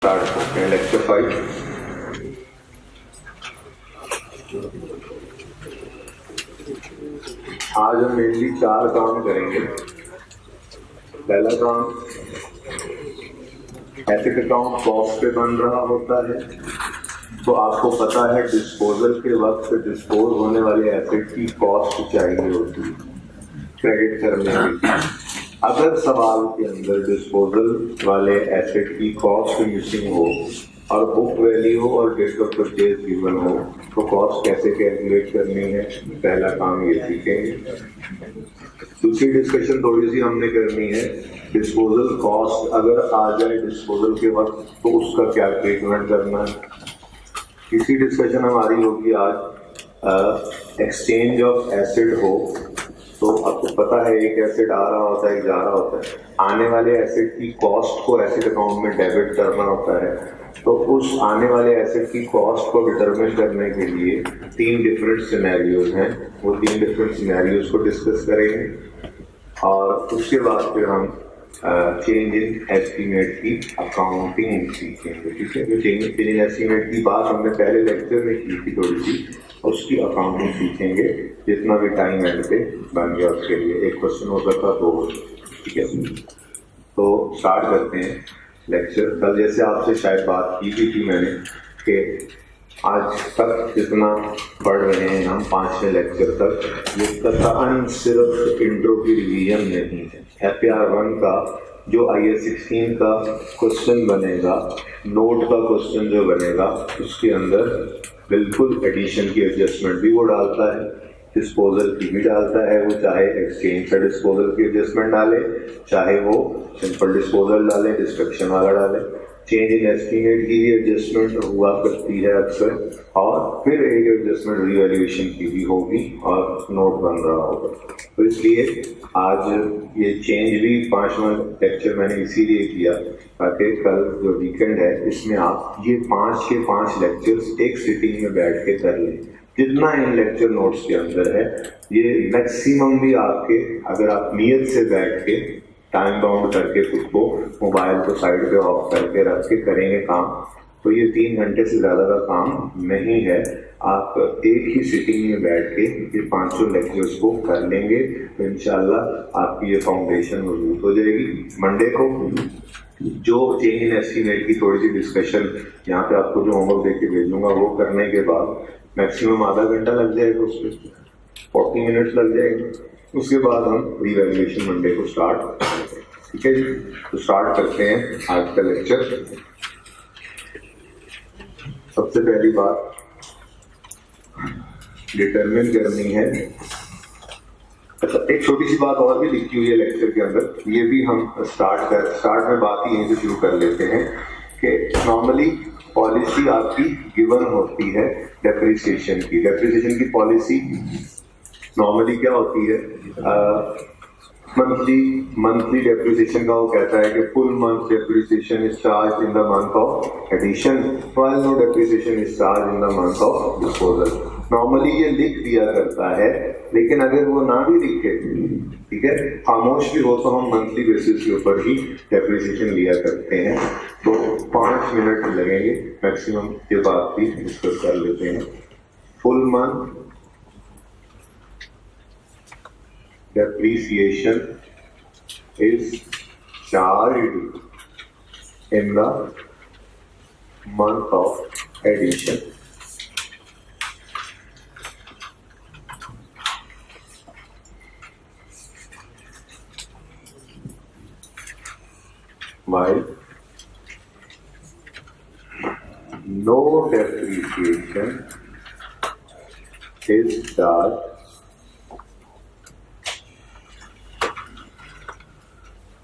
Start करते हैं lecture 5। आज हम मेनली 4 काम करेंगे। पहला काम, एसेट अकाउंट कॉस्ट पे बन रहा होता है, तो आपको पता है डिस्पोजल के वक्त डिस्पोज होने वाले एसेट की कॉस्ट चाहिए होती है क्रेडिट करने के लिए। अगर सवाल के अंदर डिस्पोजल वाले एसेट की कॉस्ट मिसिंग हो और बुक वैल्यू हो और डेट ऑफ परचेज गिवन हो, तो कॉस्ट कैसे कैलकुलेट करनी है, पहला काम ये सीखेंगे। दूसरी डिस्कशन थोड़ी सी हमने करनी है, डिस्पोजल कॉस्ट अगर आ जाए डिस्पोजल के वक्त तो उसका क्या ट्रीटमेंट करना है। तीसरी डिस्कशन हमारी होगी आज एक्सचेंज ऑफ एसेट हो, तो आपको पता है एक एसेट आ रहा होता है, एक जा रहा होता है। आने वाले एसेट की कॉस्ट को एसेट अकाउंट में डेबिट करना होता है, तो उस आने वाले एसेट की कॉस्ट को डिटरमिन करने के लिए 3 डिफरेंट सिनेरियोज हैं। वो 3 डिफरेंट सिनेरियोज को डिस्कस करेंगे और उसके बाद फिर हम चेंज इन एस्टीमेट की अकाउंटिंग सीखेंगे। ठीक है, चेंज इन एस्टीमेट की बात हमने पहले लेक्चर में की थी थोड़ी सी, उसकी अकाउंटिंग सीखेंगे जितना भी टाइम एंड पे बन गया उसके लिए। एक क्वेश्चन हो सकता तो, ठीक है। तो स्टार्ट करते हैं लेक्चर। कल जैसे आपसे शायद बात की थी मैंने कि आज तक जितना पढ़ रहे हैं हम 5वें लेक्चर तक, ये कतई सिर्फ इंट्रो की रिवीजन नहीं है। FR1 का जो IAS 16 का क्वेश्चन बनेगा, नोट का क्वेश्चन जो बनेगा, उसके अंदर बिल्कुल एडिशन की एडजस्टमेंट भी वो डालता है, डिस्पोजल की भी डालता है। वो चाहे एक्सचेंज का डिस्पोजल की एडजस्टमेंट डाले, चाहे वो सिंपल डिस्पोजल डाले, डिस्ट्रक्शन वाला डाले। चेंज इन एस्टीमेट की भी एडजस्टमेंट हुआ करती है अक्सर, और फिर एक एडजस्टमेंट रिवैल्यूएशन की भी होगी और नोट बन रहा होगा। तो इसलिए आज ये चेंज भी 5वां लेक्चर मैंने इसीलिए किया ताकि कल जो वीकेंड है इसमें आप ये 5 के 5 लेक्चर्स एक सिटिंग में बैठ के कर लें। जितना इन लेक्चर नोट्स के अंदर है ये मैक्सिमम भी आपके, अगर आप नियत से बैठ के टाइम बाउंड करके खुद को मोबाइल को साइड पे ऑफ करके रख के करेंगे काम, तो ये 3 घंटे से ज़्यादा का काम नहीं है। आप एक ही सिटिंग में बैठ के ये 500 लेक्चर्स को कर लेंगे तो इंशाल्लाह आपकी ये फाउंडेशन मजबूत हो जाएगी। मंडे को जो चेंज इन एस्टीमेट की थोड़ी सी डिस्कशन यहाँ पे आपको जो होमवर्क दे के भेजूंगा वो करने के बाद मैक्सिमम आधा घंटा लग जाएगा, उसमें 40 मिनट्स लग जाएंगे। उसके बाद हम रिवैल्यूएशन मंडे को स्टार्ट करेंगे। ठीक है जी, तो स्टार्ट करते हैं आज का लेक्चर। सबसे पहली बात डिटरमिन करनी है। अच्छा, एक छोटी सी बात और भी लिखी हुई है लेक्चर के अंदर, ये भी हम स्टार्ट में बात ही यहीं से शुरू कर लेते हैं कि नॉर्मली पॉलिसी आपकी गिवन होती है डेप्रिसिएशन की। डेप्रिसिएशन की पॉलिसी नॉर्मली क्या होती है, मंथली डेप्रिसिएशन का वो कहता है कि full month depreciation is charge in the month of addition, while no depreciation is charge in the month of disposal. Normally ये लिख दिया करता है, लेकिन अगर वो ना भी लिखे, ठीक है, खामोश भी हो, तो हम मंथली बेसिस के ऊपर ही डेप्रिसिएशन लिया करते हैं। तो 5 मिनट लगेंगे मैक्सिमम, ये बात भी डिस्कस कर लेते हैं। Full month depreciation is charged in the month of addition. While no depreciation is charged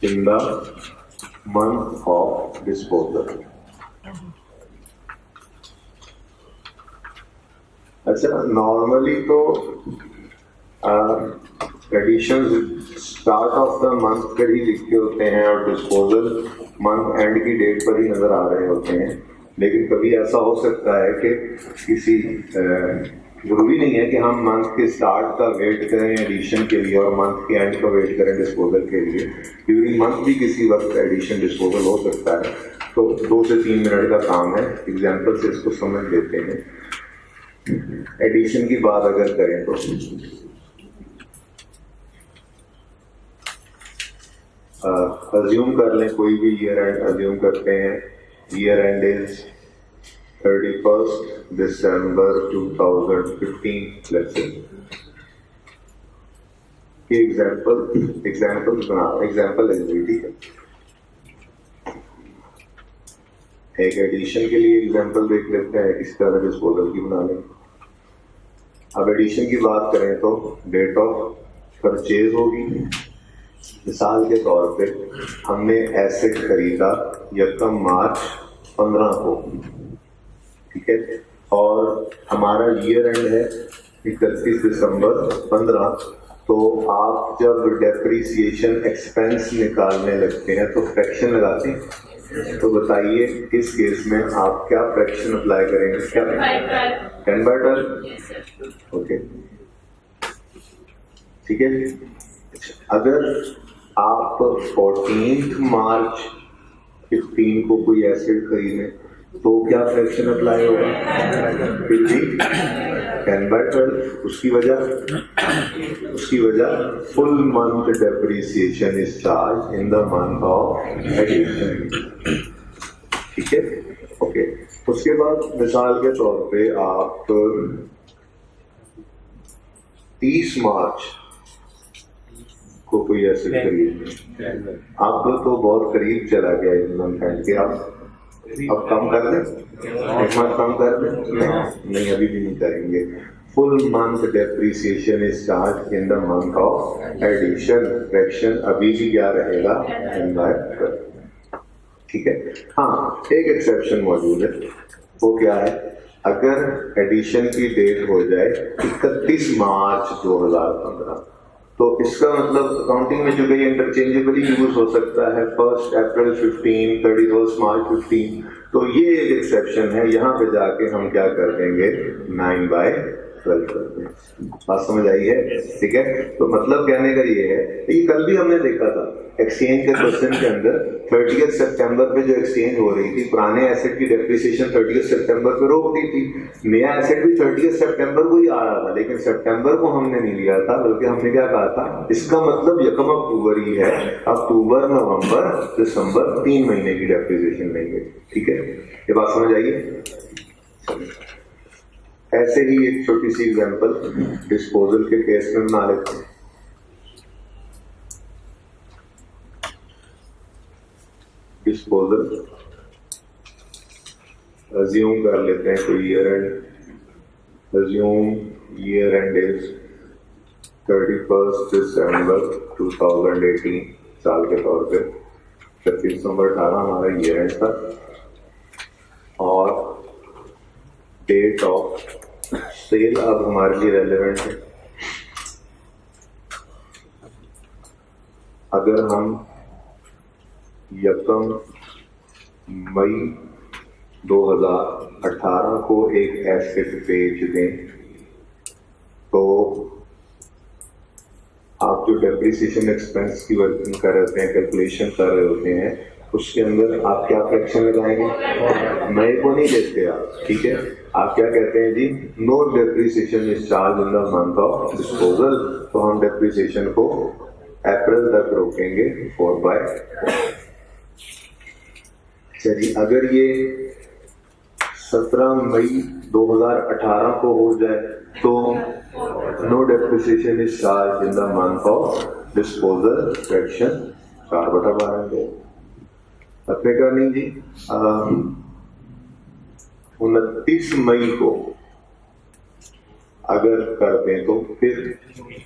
in the month of disposal. अच्छा, नॉर्मली तो addition start of the month पर ही लिखे होते हैं और डिस्पोजल मंथ एंड की डेट पर ही नजर आ रहे होते हैं, लेकिन कभी ऐसा हो सकता है कि किसी जरूरी नहीं है कि हम मंथ के स्टार्ट का वेट करें एडिशन के लिए और मंथ के एंड का वेट करें डिस्पोजल के लिए। ड्यूरिंग मंथ भी किसी वक्त एडिशन डिस्पोजल हो सकता है। तो 2 से 3 मिनट का काम है, एग्जाम्पल से इसको समझ लेते हैं। एडिशन की बात अगर करें तो अज्यूम कर लें, कोई भी ईयर एंड अज्यूम करते हैं। Year and is 31st December 2015, let's say। ये एग्जाम्पल है, ठीक है। एक एडिशन के लिए एग्जाम्पल देख लेते हैं, इस तरह डिस्पोजल की बना लें। अब एडिशन की बात करें तो डेट ऑफ परचेज होगी। मिसाल के तौर पे हमने एसेट खरीदा 1 मार्च 15 को, ठीक है, और हमारा ईयर एंड है 31 दिसंबर 15। तो आप जब डेप्रिसिएशन एक्सपेंस निकालने लगते हैं तो फ्रैक्शन लगाते हैं। तो बताइए इस केस में आप क्या फ्रैक्शन अप्लाई करेंगे? क्या 10/12? ओके, ठीक है। अगर आप 14 मार्च 15 को कोई एसेट खरीदें तो क्या फ्रैक्शन अप्लाई होगा? 10/12। उसकी वजह full month depreciation is charge in the month of addition, ठीक है। ओके, उसके बाद मिसाल के तौर पे आप 30 मार्च को कोई एसेट खरीद, आप तो बहुत करीब चला गया इस मंथ एंड के, आप अब कम कर दें, एक मंथ कम कर दें? नहीं, अभी भी नहीं करेंगे। Full month depreciation is charge in the month of addition. Fraction अभी भी क्या रहेगा? 10/12, ठीक है। हाँ, एक एक्सेप्शन मौजूद है, वो क्या है? अगर एडिशन की डेट हो जाए 31 मार्च 2015, तो इसका मतलब अकाउंटिंग में जो कि इंटरचेंजेबली यूज हो सकता है 1 अप्रैल 15, 31 मार्च 15। तो ये एक एक्सेप्शन है, यहाँ पे जाके हम क्या कर देंगे? 9/12 कर देंगे। बात समझ आई है? ठीक है। तो मतलब कहने का ये है, ये कल भी हमने देखा था एक्सचेंज के क्वेश्चन के अंदर 30 सितंबर पे जो एक्सचेंज हो रही थी, पुराने एसेट की डेप्रिसिएशन 30 सितंबर पे रोक दी थी। नया एसेट भी 30 सितंबर को ही आ रहा था, लेकिन सितंबर को हमने नहीं लिया था, बल्कि हमने क्या कहा था? इसका मतलब 1 अक्टूबर ही है। अक्टूबर, नवंबर, दिसंबर 3 महीने की डेप्रिसिएशन लेंगे, ठीक है। ये बात समझ आइए। ऐसे ही एक छोटी सी एग्जांपल डिस्पोजल के केस में बना लेते हैं। डिस्पोजल अज्यूम कर लेते हैं कोई year and. Assume year and is 31 दिसंबर 2018, साल के तौर पे 31 दिसंबर 18 हमारा ईयर एंड था, और डेट ऑफ सेल अब हमारे लिए रेलेवेंट है। अगर हम 1 मई 2018 को एक एसेट बेच दें, तो आप जो डेप्रिसिएशन एक्सपेंस की वर्किंग कर रहे होते हैं, कैलकुलेशन कर रहे होते हैं, उसके अंदर आप क्या फ्रैक्शन लगाएंगे? मई को नहीं देते आप, ठीक है। आप क्या कहते हैं जी? No depreciation is charge in the month of disposal. तो हम डेप्रिसिएशन को अप्रैल तक रोकेंगे 4/4। चलिए, अगर ये 17 मई 2018 को हो जाए तो no depreciation is charge in the month of disposal, fraction 4/12। अपने का नहीं जी, 29 मई को अगर कर दें तो फिर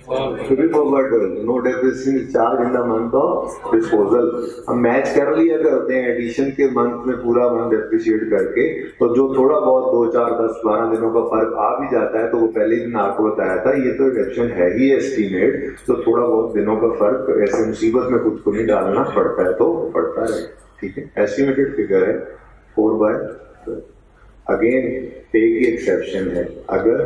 no depreciation charge in the month of disposal. हम मैच कर लिया करते हैं एडिशन के मंथ में, पूरा मंथ डेप्रिशिएट करके, तो जो थोड़ा बहुत 2, 4, 10, 12 दिनों का फर्क आ भी जाता है, तो वो पहले दिन आपको बताया था, ये तो डिडक्शन है ही एस्टीमेट, तो थोड़ा बहुत दिनों का फर्क ऐसे मुसीबत में खुद को नहीं डालना पड़ता है, तो पड़ता है, ठीक है। एस्टिमेटेड फिगर है 4/12। अगेन पे की एक्सेप्शन है, अगर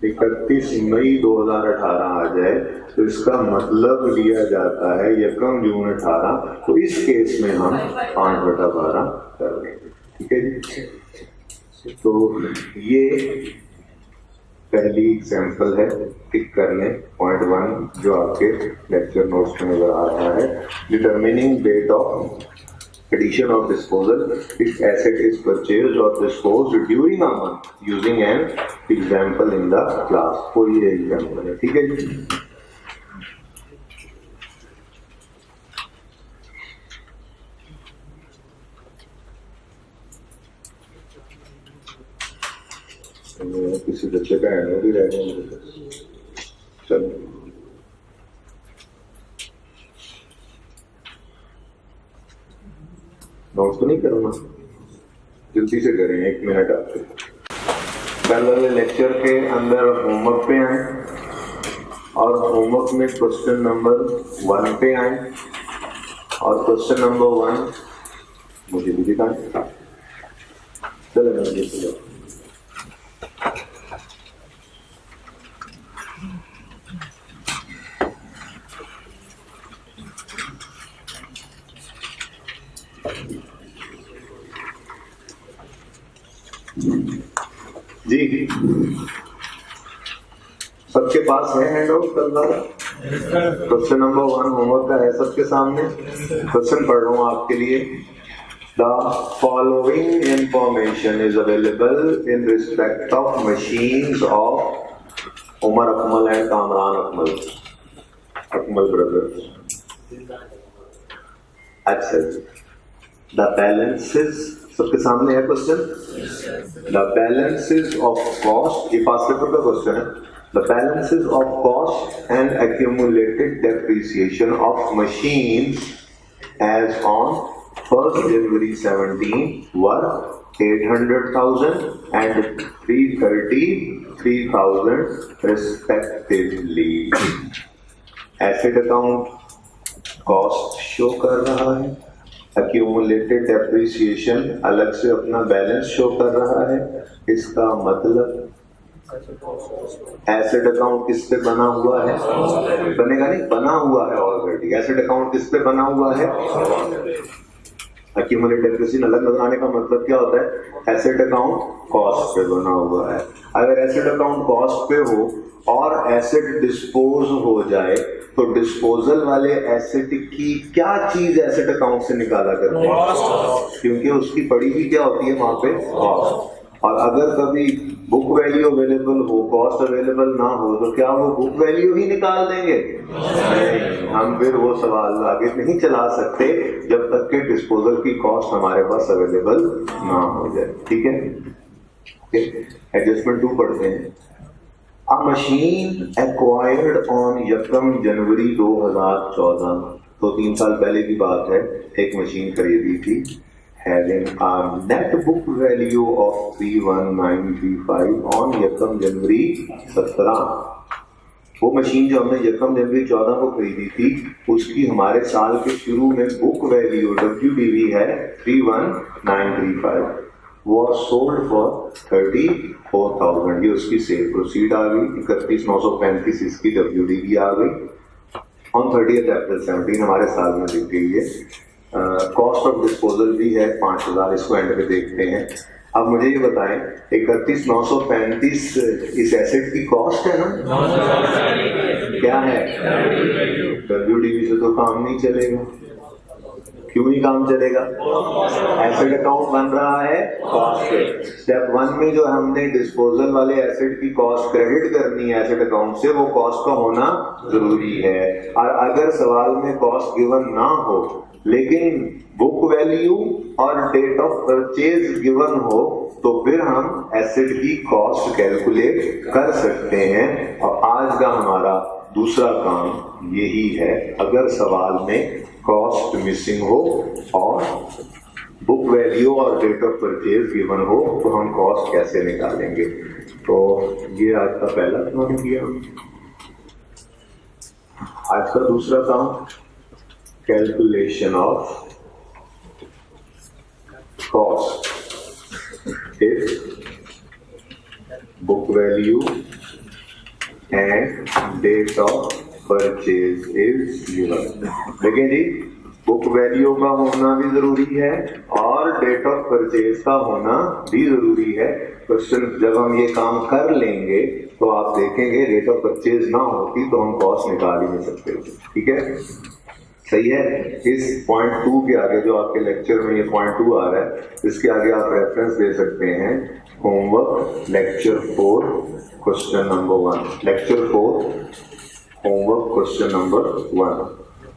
31 मई 2018 आ जाए तो इसका मतलब लिया जाता है यकम जून 18, तो इस केस में हम 5/12 कर लेंगे। ठीक है जी। तो ये पहली एग्जाम्पल है, टिक कर लें। पॉइंट 1 जो आपके लेक्चर नोट्स में नजर आ रहा है, determining date of addition of disposal if asset is purchased or disposed during a month using an example in the class। कोई ये एग्जाम्पल है, ठीक है जी। किसी बच्चे का एनो भी रह गया। चलो नोट्स तो नहीं करूँगा, जल्दी से करें, 1 मिनट आपके। कल वाले लेक्चर के अंदर होमवर्क पे आए और होमवर्क में क्वेश्चन नंबर 1 पे आए और क्वेश्चन नंबर 1 मुझे भी दिखाएं। चलो जी, सबके पास है हैंड आउट कल वाला? क्वेश्चन नंबर 1 होमवर्क का है सबके सामने। क्वेश्चन पढ़ रहा हूं आपके लिए। The following information is available in respect of machines of Umar Akmal and Kamran Akmal brothers. अच्छा जी, द बैलेंसेस सबके सामने है question. The balances of cost, ये पास्ट पेपर का क्वेश्चन है। The balances of cost and accumulated depreciation of machines as on 1 January 17 were 800,000 and 333,000 respectively। Asset account cost show कर रहा है, एक्यूमुलेटेड डेप्रिसिएशन अलग से अपना बैलेंस शो कर रहा है। इसका मतलब एसेट अकाउंट किस पे बना हुआ है? बनेगा नहीं, बना हुआ है ऑलरेडी। एसेट अकाउंट किस पे बना हुआ है? एक्यूमुलेटेड डेप्रिसिएशन अलग नजर आने का मतलब क्या होता है? एसेट अकाउंट कॉस्ट पे बना हुआ है। अगर एसेट अकाउंट कॉस्ट पे हो और एसेट डिस्पोज हो जाए तो डिस्पोजल वाले एसेट की क्या चीज एसेट अकाउंट से निकाला करते हैं? क्योंकि उसकी पड़ी हुई क्या होती है वहां पे? कॉस्ट। और अगर कभी बुक वैल्यू अवेलेबल हो, कॉस्ट अवेलेबल ना हो, तो क्या वो बुक वैल्यू ही निकाल देंगे? नहीं, हम फिर वो सवाल आगे नहीं चला सकते जब तक कि डिस्पोजल की कॉस्ट हमारे पास अवेलेबल ना हो जाए। ठीक है, एडजस्टमेंट 2 पढ़ते हैं। A machine acquired on 1 जनवरी 2014, तो 3 साल पहले की बात है, एक मशीन खरीदी थी having a net book value of 31935 on 1 जनवरी 17। वो मशीन जो हमने 1 जनवरी 14 को खरीदी थी उसकी हमारे साल के शुरू में बुक वैल्यू WDV है 31935, was sold for 34,000। ये उसकी सेल प्रोसीड आ गई। 31,935 इसकी WDV आ गई। ऑन 30 अप्रैल 17 हमारे साल में बिक गई है। कॉस्ट ऑफ डिस्पोजल भी है 5,000, इसको एंड पे देखते हैं। अब मुझे ये बताएं, 31,935 इस एसेट की कॉस्ट है ना? क्या है? WDV से तो काम नहीं चलेगा। क्यों नहीं काम चलेगा? एसेट अकाउंट बन रहा है कॉस्ट पे। स्टेप 1 में जो हमने डिस्पोजल वाले एसेट की कॉस्ट क्रेडिट करनी है एसेट अकाउंट से, वो कॉस्ट का होना जरूरी है। और अगर सवाल में कॉस्ट गिवन ना हो लेकिन बुक वैल्यू और डेट ऑफ परचेज गिवन हो तो फिर हम एसेट की कॉस्ट कैलकुलेट कर सकते हैं। और आज का हमारा दूसरा काम यही है, अगर सवाल में कॉस्ट मिसिंग हो और बुक वैल्यू और डेट ऑफ परचेज गिवन हो तो हम कॉस्ट कैसे निकालेंगे। तो ये आज का पहला काम किया। आज का दूसरा काम calculation of cost if book value and date of purchase is given. देखिए जी, बुक वैल्यू का होना भी जरूरी है और डेट ऑफ परचेज का होना भी जरूरी है। क्वेश्चन जब हम ये काम कर लेंगे तो आप देखेंगे डेट ऑफ परचेज ना होती तो हम कॉस्ट निकाल ही नहीं सकते। ठीक है, सही है। इस पॉइंट 2 के आगे जो आपके लेक्चर में ये पॉइंट 2 आ रहा है, इसके आगे आप रेफरेंस दे सकते हैं homework lecture 4 question number 1। Lecture 4 homework question number 1,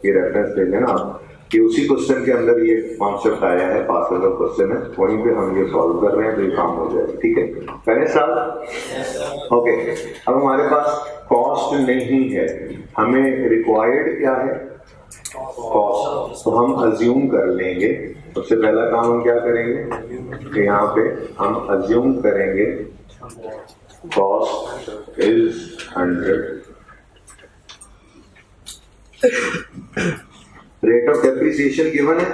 ये रेफरेंस दे लेना आप कि उसी क्वेश्चन के अंदर ये कॉन्सेप्ट आया है, पास का क्वेश्चन है, वहीं पे हम ये सॉल्व कर रहे हैं तो ये काम हो जाएगा। ठीक है, पहले साल ओके। अब हमारे पास कॉस्ट नहीं है, हमें रिक्वायर्ड क्या है, कॉस्ट। तो हम अज्यूम कर लेंगे। सबसे पहला काम हम क्या करेंगे, यहाँ पे हम अज्यूम करेंगे cost is 100। Rate of depreciation given है,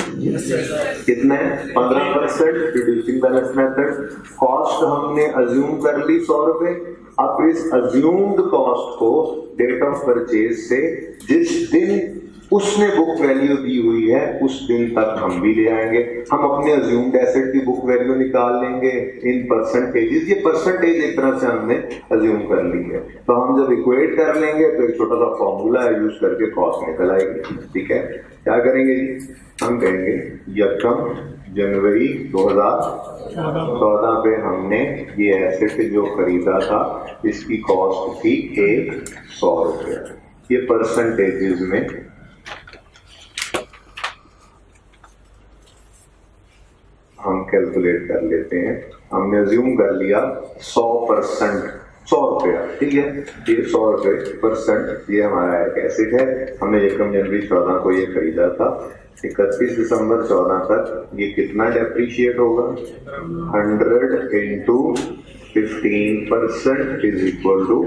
कितना है 15%, रिड्यूसिंग बैलेंस मेथड। कॉस्ट हमने अज्यूम कर ली 100 रुपए। अब इस अज्यूम्ड कॉस्ट को डेट ऑफ परचेज से जिस दिन उसने बुक वैल्यू दी हुई है उस दिन तक हम भी ले आएंगे। हम अपने अज्यूम्ड एसेट की बुक वैल्यू निकाल लेंगे इन परसेंटेजेस। ये परसेंटेज एक तरह से हमने अज्यूम कर ली है, तो हम जब इक्वेट कर लेंगे तो एक छोटा सा फॉर्मूला यूज करके कॉस्ट निकल आएगी। ठीक है, क्या करेंगे, हम कहेंगे यकम जनवरी 2014 पे हमने ये एसेट जो खरीदा था इसकी कॉस्ट थी 100 रुपये। ये परसेंटेजेस में हम कैलकुलेट कर लेते हैं। हमने अज्यूम कर लिया 100%, 100 रुपया। ठीक है, ये 100 रुपये परसेंट ये हमारा एक एसेट है। हमने यकम जनवरी 14 को ये खरीदा था। 31 दिसंबर 14 तक ये कितना डेप्रीशिएट होगा, 100 into 15% is equal to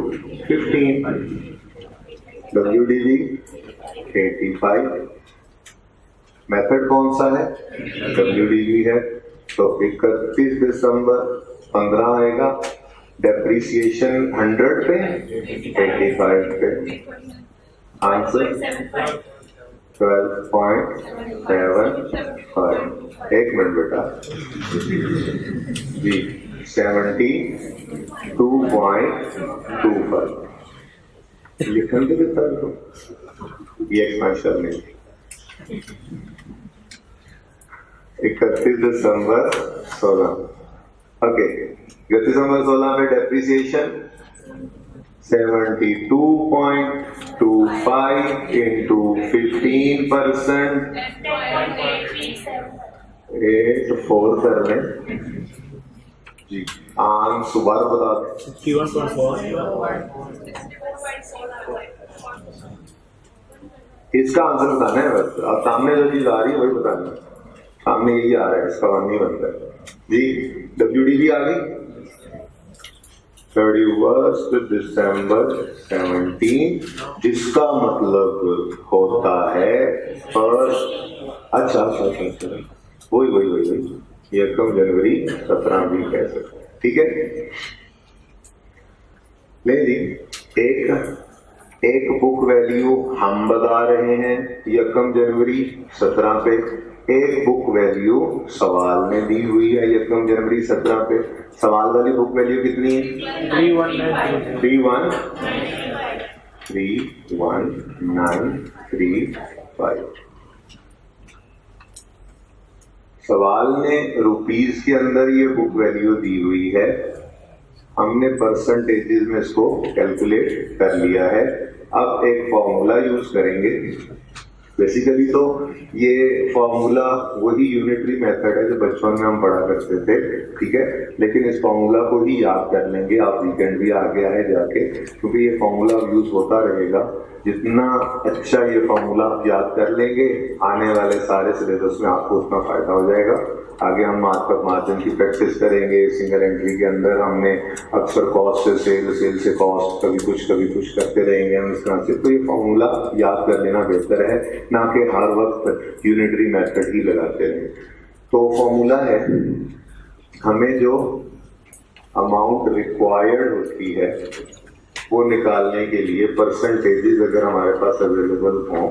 15। WDV 85। Method कौन सा है, WDV है। तो 31 दिसंबर 15 आएगा, डेप्रीसिएशन 100 पे 85 पे, आंसर 12.75। एक मिनट बेटा जी, 72.25 लिखन के देता है। ये एक्सपेंशन नहीं, 31 दिसंबर 16। ओके, 31 दिसंबर 16 में डेप्रीसिएशन 72.25 इंटू 15%, 84 कर लें जी। सुबह बता दें 61.4। इसका आंसर बताना है बस। अब सामने जो चीज आ रही है वही बताना है। सामने यही आ रहा है, इसका वन नहीं बनता है जी। WDV आ गई 31 दिसंबर 17, जिसका मतलब होता है फर्स्ट। अच्छा वही यकम जनवरी 17 भी कह सकते हैं। ठीक है, ले जी, एक बुक वैल्यू हम बता रहे हैं यकम जनवरी 17 पे, एक बुक वैल्यू सवाल में दी हुई है यकम जनवरी 17 पे। सवाल वाली बुक वैल्यू कितनी है, 31935। सवाल ने रुपीस के अंदर ये बुक वैल्यू दी हुई है, हमने परसेंटेजेस में इसको कैलकुलेट कर लिया है। अब एक फॉर्मूला यूज करेंगे। बेसिकली तो ये फॉर्मूला वही यूनिटरी मेथड है जो बचपन में हम पढ़ा करते थे। ठीक है, लेकिन इस फॉर्मूला को ही याद कर लेंगे आप, वीकेंड भी आ गया है जाके, क्योंकि ये फॉर्मूला यूज होता रहेगा। जितना अच्छा ये फॉर्मूला आप याद कर लेंगे आने वाले सारे सिलेबस में आपको उतना फायदा हो जाएगा। आगे हम मार्कअप मार्जिन की प्रैक्टिस करेंगे। सिंगल एंट्री के अंदर हमने अक्सर कॉस्ट से सेल से कॉस्ट, कभी कुछ करते रहेंगे हम इस तरह से। तो ये फॉर्मूला याद कर लेना बेहतर है, ना कि हर वक्त यूनिटरी मेथड ही लगाते रहें। तो फॉर्मूला है, हमें जो अमाउंट रिक्वायर्ड होती है वो निकालने के लिए परसेंटेजेस अगर हमारे पास अवेलेबल हो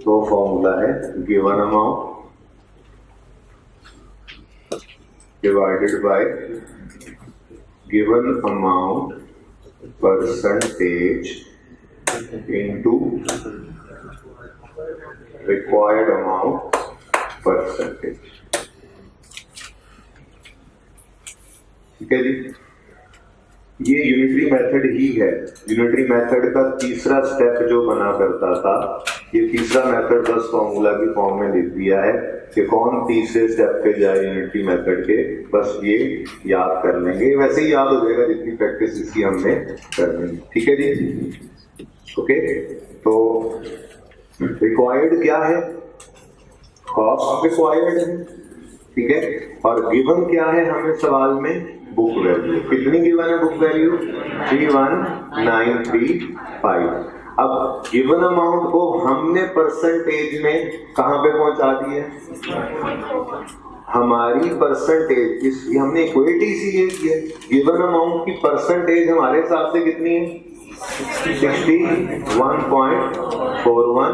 तो फॉर्मूला है given amount divided by given amount percentage into required amount percentage. ठीक है जी, ये यूनिटरी मेथड ही है। यूनिटरी मेथड का तीसरा स्टेप जो बना करता था, ये तीसरा मेथड बस फॉर्मूला की फॉर्म में लिख दिया है कि कौन तीसरे स्टेप पे जाए यूनिटरी मेथड के, बस ये याद कर लेंगे। वैसे ही याद हो जाएगा जितनी प्रैक्टिस इसकी हमने करनी है। ठीक है जी, ओके। तो रिक्वायर्ड क्या है? कॉस्ट रिक्वायर्ड है, ठीक है। और गिवन क्या है हमें सवाल में? Book value. कितनी गिवन है बुक वैल्यू? 31935। अब गिवन अमाउंट को हमने परसेंटेज में कहां पे पहुंचा दिया? हमारी परसेंटेज इस हमने इक्वेट इसीलिए की है। गिवन अमाउंट की परसेंटेज हमारे हिसाब से कितनी है? 61.41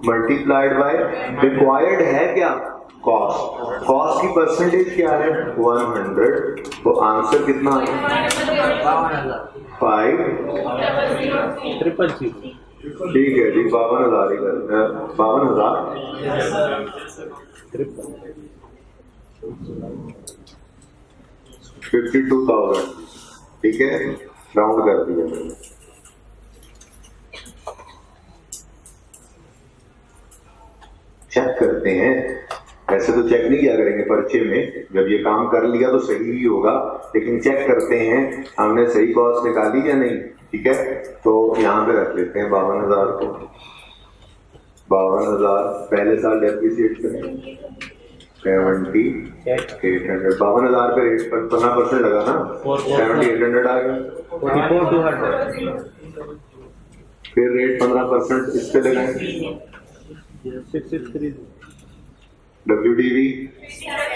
मल्टीप्लाइड बाय रिक्वायर्ड है क्या? कॉस्ट। कॉस्ट की परसेंटेज क्या है? 100। तो आंसर कितना है? 5 ठीक है जी, 52,000 ही कर 52,000 52,000। ठीक है, राउंड कर दिया मैंने। चेक करते हैं। ऐसे तो चेक नहीं किया करेंगे पर्चे में, जब ये काम कर लिया तो सही ही होगा, लेकिन चेक करते हैं हमने सही कॉस्ट निकाली या नहीं। ठीक है, तो यहाँ पे रख लेते हैं 52,000 को। 52,000 पहले साल डेप्रिसिएट करें 7800। 52,000 पे रेट पर 15% लगा ना, 7800 आ गया। फिर रेट 15% इस पे लगाए, WDV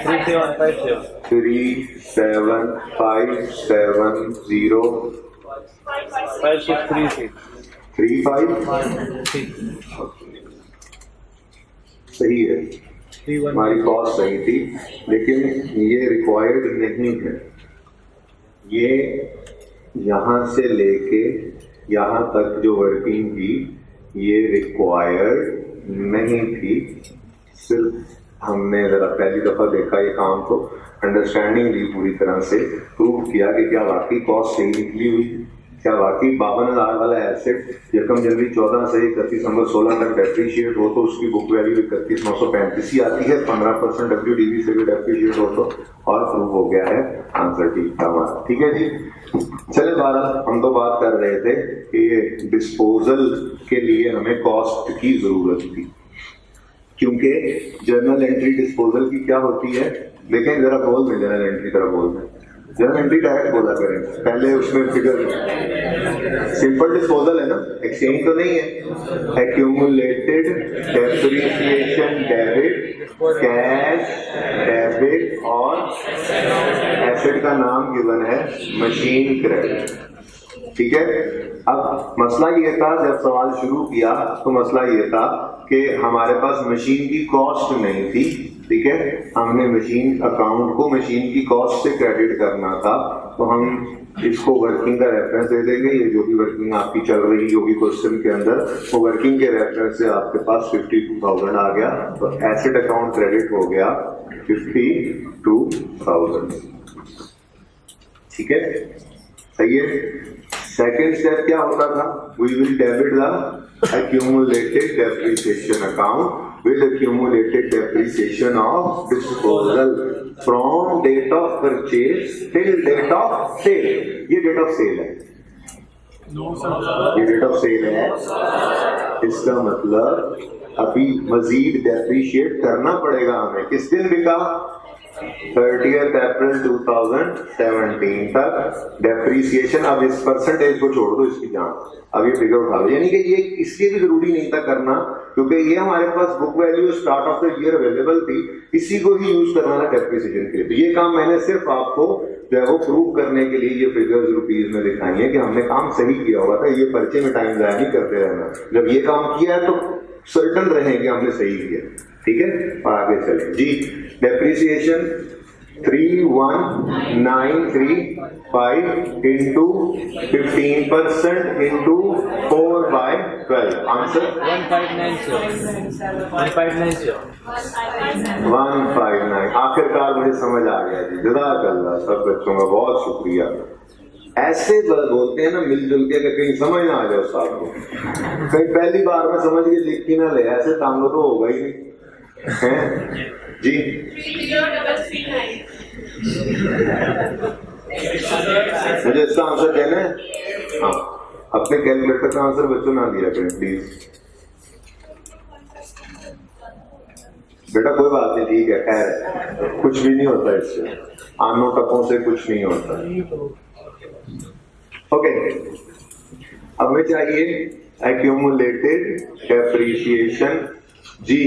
3750 35 सही है, हमारी कॉस्ट सही थी, लेकिन ये रिक्वायर्ड नहीं है। ये यहाँ से लेके यहाँ तक जो वर्किंग थी ये रिक्वायर्ड नहीं थी। सिर्फ हमने जरा पहली दफा देखा ये काम को, अंडरस्टैंडिंग ली, पूरी तरह से प्रूव किया कि क्या वाकई कॉस्ट सही निकली हुई, क्या वाकई 52,000 वाला एसेट 1 जनवरी 14 से 31 दिसंबर 16 तक डेप्रीशिएट हो तो उसकी बुक वैल्यू 31,935 ही आती है। 15% WDV से भी डेप्रीशिएट हो तो, और प्रूव हो गया है, आंसर ठीक था हमारा। ठीक है जी, चले 12 हम तो बात कर रहे थे कि डिस्पोजल के लिए हमें कॉस्ट की जरूरत थी, क्योंकि जर्नल एंट्री डिस्पोजल की क्या होती है? देखें जरा बोल में, जर्नल एंट्री तरह बोल में, जर्नल एंट्री डायरेक्ट बोला करें, पहले उसमें फिगर सिंपल डिस्पोजल है ना, एक्सचेंज तो नहीं है। Accumulated depreciation debit, cash debit, और एसेट का नाम गिवन है मशीन क्रेडिट। ठीक है, अब मसला ये था, जब सवाल शुरू किया तो मसला ये था कि हमारे पास मशीन की कॉस्ट नहीं थी। ठीक है, हमने मशीन अकाउंट को मशीन की कॉस्ट से क्रेडिट करना था, तो हम इसको वर्किंग का रेफरेंस दे देंगे। ये जो भी वर्किंग आपकी चल रही होगी क्वेश्चन के अंदर, वो वर्किंग के रेफरेंस से आपके पास 52,000 आ गया, तो एसेट अकाउंट क्रेडिट हो गया 52,000। ठीक है, सही है। सेकेंड स्टेप क्या होता था? We will debit the accumulated depreciation account with accumulated depreciation of disposal from date of purchase till date of sale। ये date of sale है, ये date of sale है। इसका मतलब अभी मजीद डेप्रीशिएट करना पड़ेगा हमें। किस दिन बिका? 30 अप्रैल 2017 तक डेप्रीसिएशन। अब इस परसेंटेज को छोड़ दो, इसकी जान अब ये फिगर उठा लो, यानी कि ये इसलिए भी जरूरी नहीं था करना क्योंकि ये हमारे पास book value start of the year available थी, इसी को ही यूज करना था डेप्रिसिएशन के लिए। तो ये काम मैंने सिर्फ आपको जो है वो प्रूव करने के लिए ये फिगर्स रुपीज में दिखाई है कि हमने काम सही किया हुआ था। ये पर्चे में टाइम जाया नहीं करते रहना, जब ये काम किया है तो सर्टन रहे कि हमने सही किया। ठीक है, आगे चले जी। Depreciation 3193.5 into 15% into 4/12 answer 159। आखिरकार मुझे समझ आ गया जी, जज़ाकल्लाह सब बच्चों का बहुत शुक्रिया। ऐसे बोलते हैं ना मिलजुल के, कहीं समझ ना आ जाए साहब को, कहीं पहली बार में समझ के लिख ही ना ले, ऐसे काम तो होगा ही नहीं है जी। मुझे इसका आंसर कहना है, हाँ अपने कैलकुलेटर का आंसर बच्चों ना दिया करें प्लीज। बेटा कोई बात नहीं, ठीक है, खैर कुछ भी नहीं होता इससे, आनों टकों से कुछ नहीं होता। ओके, अब हमें चाहिए एक्यूमुलेटेड डेप्रिसिएशन जी।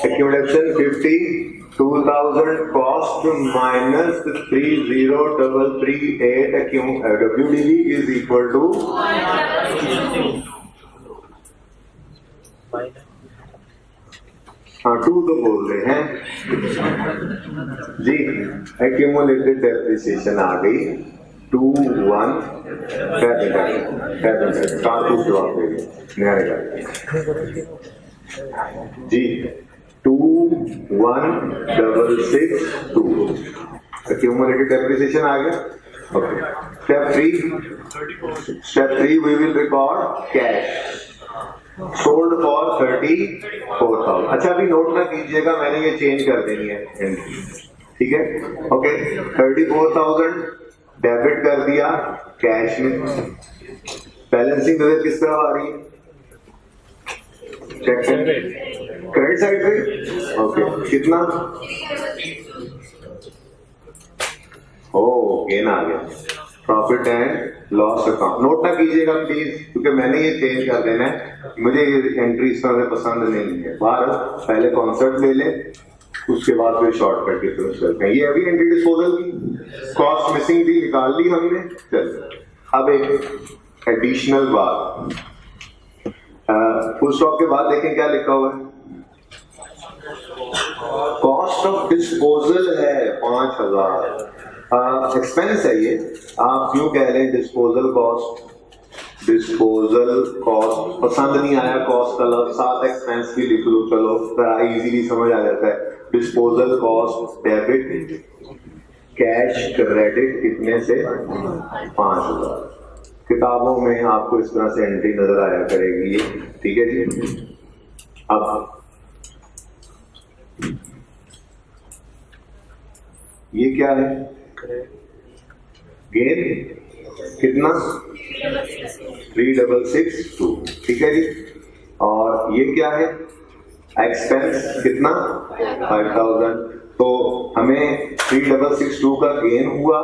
Accumulation 52,000 cost minus 30,338 WDV is equal to हाँ 2 तो बोल रहे हैं जी। एक्यूमुलेटेड डेप्रिसिएशन आ गई 2,1 जी 2,1,662 एक्यूमुलेटेड डेप्रिसिएशन आ गया। Okay, step 3 we will record cash sold for 34,000। अच्छा अभी नोट ना कीजिएगा, मैंने ये चेंज कर देनी है एंट्री, ठीक है। ओके 34,000 डेबिट कर दिया कैश में। बैलेंसिंग नजर किस तरह आ रही है, चेक क्रेडिट साइड पे। ओके कितना, ओ गेन आ गया, profit and loss account. Note ना कीजिएगा प्लीज, क्योंकि मैंने ये चेंज कर देना है, मुझे ये एंट्री इस तरह से पसंद नहीं है। बाहर पहले कॉन्सेप्ट ले ले, उसके बाद फिर शॉर्टकट की तरफ चलते हैं। ये अभी एंट्री डिस्पोजल की कॉस्ट मिसिंग थी, निकाल ली हमने। चल अब एक एडिशनल बात, फुल स्टॉप के बाद देखें क्या लिखा हुआ है। कॉस्ट ऑफ डिस्पोजल है 5,000, एक्सपेंस है ये, आप क्यों कह रहे हैं डिस्पोजल कॉस्ट। डिस्पोजल कॉस्ट पसंद नहीं आया, कॉस्ट का लफ्ज साथ एक्सपेंस भी लिख लो, चलो इजीली समझ आ जाता है। Disposal cost debit cash credit कितने से 5,000। किताबों में आपको इस तरह से एंट्री नजर आया करेगी ये, ठीक है जी। अब ये क्या है, गेन कितना 3,662, ठीक है जी। और ये क्या है, एक्सपेंस कितना 5,000। तो हमें 3,662 का गेन हुआ,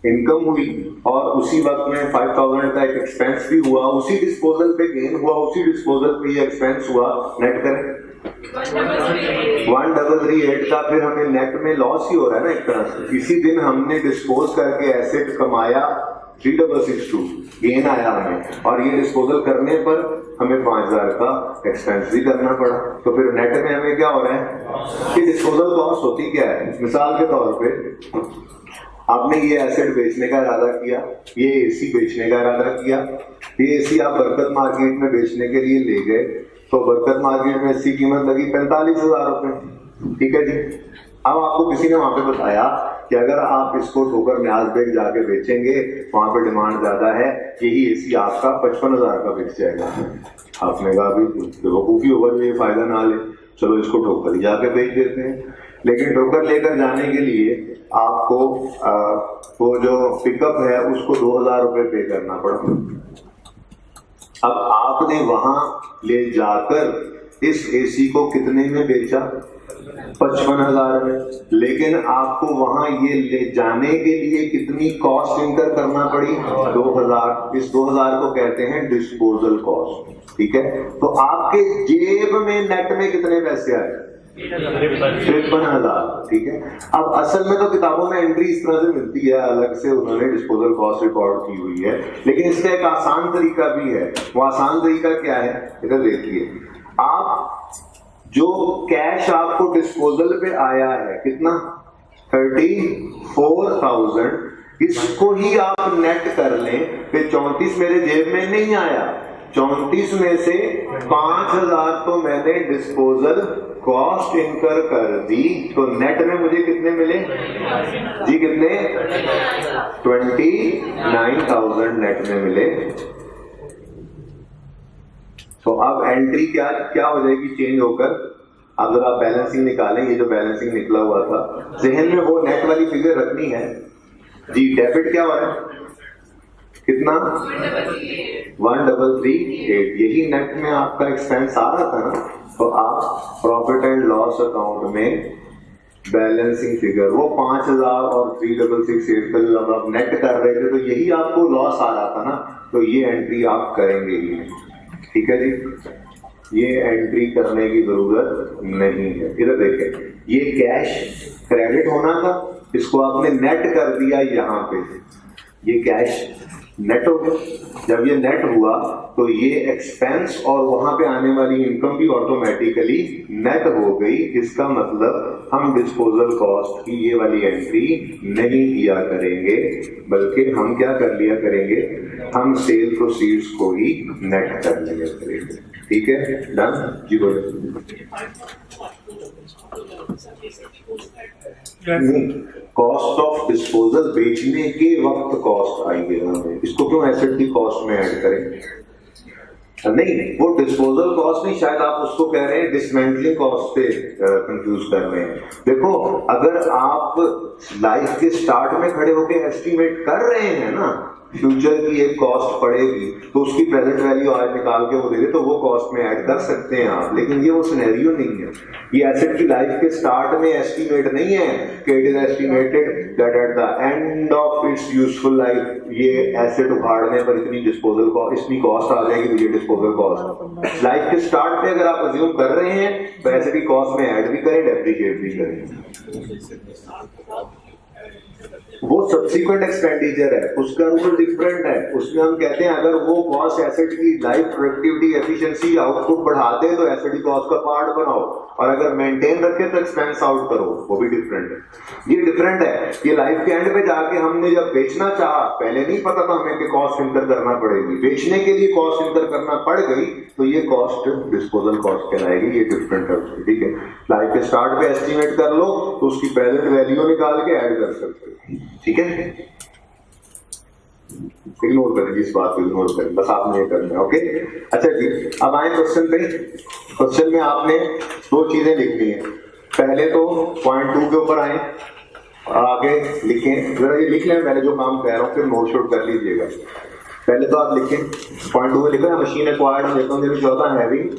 इनकम हुई, और उसी वक्त में 5,000 का एक एक्सपेंस भी हुआ, उसी डिस्पोजल पे गेन हुआ, उसी डिस्पोजल पे ये एक्सपेंस हुआ। नेट करें 1,338 का, फिर हमें नेट में लॉस ही हो रहा है ना एक तरह से। इसी दिन हमने डिस्पोज करके एसेट कमाया 3,662, गेन आया हमें, और ये डिस्पोजल करने पर हमें 5,000 का एक्सपेंस भी करना पड़ा। तो फिर नेट में हमें क्या हो रहा है कि डिस्पोजल कॉस्ट होती क्या है। मिसाल के तौर पे आपने ये एसेट बेचने का इरादा किया, ये एसी बेचने का इरादा किया, ये एसी आप बरकत मार्केट में बेचने के लिए ले गए, तो बरकत मार्केट में इसकी कीमत लगी 45,000 रुपए, ठीक है जी। अब आपको किसी ने वहां पे बताया कि अगर आप इसको ठोकर न्याज बेग जाके बेचेंगे, वहां पे डिमांड ज्यादा है, यही एसी आपका 55,000 का बिक जाएगा। आपने कहा अभी बेवकूफी होगा जो ये फायदा ना ले, चलो इसको ठोकर ही जाके बेच देते हैं। लेकिन ठोकर लेकर जाने के लिए आपको वो जो पिकअप है उसको 2,000 रुपए पे करना पड़ा। अब आपने वहां ले जाकर इस एसी को कितने में बेचा? 55,000 में। लेकिन आपको वहां ये ले जाने के लिए कितनी कॉस्ट इनकर करना पड़ी? 2,000। इस 2,000 को कहते हैं डिस्पोजल कॉस्ट। ठीक है, तो आपके जेब में नेट में कितने पैसे आए? 53,000। ठीक है, अब असल में तो किताबों में एंट्री इस तरह से मिलती है, अलग से उन्होंने डिस्पोजल कॉस्ट रिकॉर्ड की हुई है, लेकिन इसका एक आसान तरीका भी है। वो आसान तरीका क्या है? इधर देखिए, आप जो कैश आपको डिस्पोजल पे आया है कितना? 34,000, इसको ही आप नेट कर लें। फिर 34 मेरे जेब में नहीं आया, 34 में से 5,000 तो मैंने डिस्पोजल कॉस्ट इनकर कर दी, तो नेट में मुझे कितने मिले जी? कितने? 29,000 नेट में मिले। तो अब एंट्री क्या हो जाएगी? चेंज होकर अगर आप बैलेंसिंग निकालें, ये जो बैलेंसिंग निकला हुआ था, जहन में वो नेट वाली फिगर रखनी है जी। डेबिट क्या हो रहा है? कितना? 1338। यही नेट में आपका एक्सपेंस आ रहा था ना। तो आप प्रॉफिट एंड लॉस अकाउंट में बैलेंसिंग फिगर वो 5,000 और 3668 का जब आप नेट कर रहे थे, तो यही आपको लॉस आ रहा था ना। तो ये एंट्री आप करेंगे ही। ठीक है जी, ये एंट्री करने की जरूरत नहीं है। इधर देखें, ये कैश क्रेडिट होना था, इसको आपने नेट कर दिया यहाँ पे। ये कैश नेट हो गया। जब ये नेट हुआ तो ये एक्सपेंस और वहां पे आने वाली इनकम भी ऑटोमेटिकली नेट हो गई। इसका मतलब हम डिस्पोजल कॉस्ट की ये वाली एंट्री नहीं किया करेंगे, बल्कि हम क्या कर लिया करेंगे? हम सेल प्रोसीड्स को ही नेट कर लिया करेंगे। ठीक है, डन जी। कॉस्ट ऑफ डिस्पोजल बेचने के वक्त कॉस्ट आएंगे, इसको क्यों एसेट की कॉस्ट में ऐड करें? नहीं, वो डिस्पोजल कॉस्ट नहीं, शायद आप उसको कह रहे हैं डिसमेंटलिंग कॉस्ट से कंफ्यूज कर रहे हैं। देखो, अगर आप लाइफ के स्टार्ट में खड़े होकर एस्टिमेट कर रहे हैं ना, फ्यूचर की एक कॉस्ट पड़ेगी, तो उसकी प्रेजेंट वैल्यू आज निकाल के वो दे दे, तो वो कॉस्ट में ऐड कर सकते हैं आप। लेकिन ये वो सिनेरियो नहीं है। ये एसेट की लाइफ के स्टार्ट में एस्टिमेट नहीं है कि it is estimated that at the end of its useful life ये एसेट उखाड़ने पर इतनी डिस्पोजल कॉस्ट, इतनी कॉस्ट आ जाएगी, तो ये डिस्पोजल कॉस्ट लाइफ के स्टार्ट में अगर आप अज्यूम कर रहे हैं, तो एसेट की कॉस्ट में ऐड भी करें, डेप्रिशिएट भी करें। वो सब्सिक्वेंट एक्सपेंडिचर है, उसका रूल डिफरेंट है। उसमें हम कहते हैं अगर वो कॉस्ट एसेट की लाइफ प्रोडक्टिविटी एफिशिएंसी आउटपुट बढ़ा दे तो एसेट की कॉस्ट का पार्ट बनाओ, और अगर मेंटेन रखे तो एक्सपेंस आउट करो, वो भी डिफरेंट है। ये डिफरेंट है। ये लाइफ के एंड पे जाके हमने जब बेचना चाहा, पहले नहीं पता था हमें कि कॉस्ट इनकर करना पड़ेगी, बेचने के लिए कॉस्ट इनकर करना पड़ गई, तो ये कॉस्ट डिस्पोजल कॉस्ट कहलाएगी। ये डिफरेंट है। ठीक है, लाइफ के स्टार्ट पे एस्टिमेट कर लो तो उसकी प्रेजेंट वैल्यू निकाल के ऐड कर सकते हो। ठीक है, इग्नोर करें इस बात को, इग्नोर करें, बस आपने ये करना है। ओके, अच्छा जी, अब आए क्वेश्चन पे। क्वेश्चन में आपने दो चीजें लिखनी है। पहले तो पॉइंट 2 के ऊपर आए और आगे लिखें। जरा ये लिख लें पहले जो काम कह रहा हूँ, फिर नोट शोट कर लीजिएगा। पहले तो आप लिखें, पॉइंट 2 में लिखा है मशीन एक्वायर्ड, हम देखते हैं चौथा having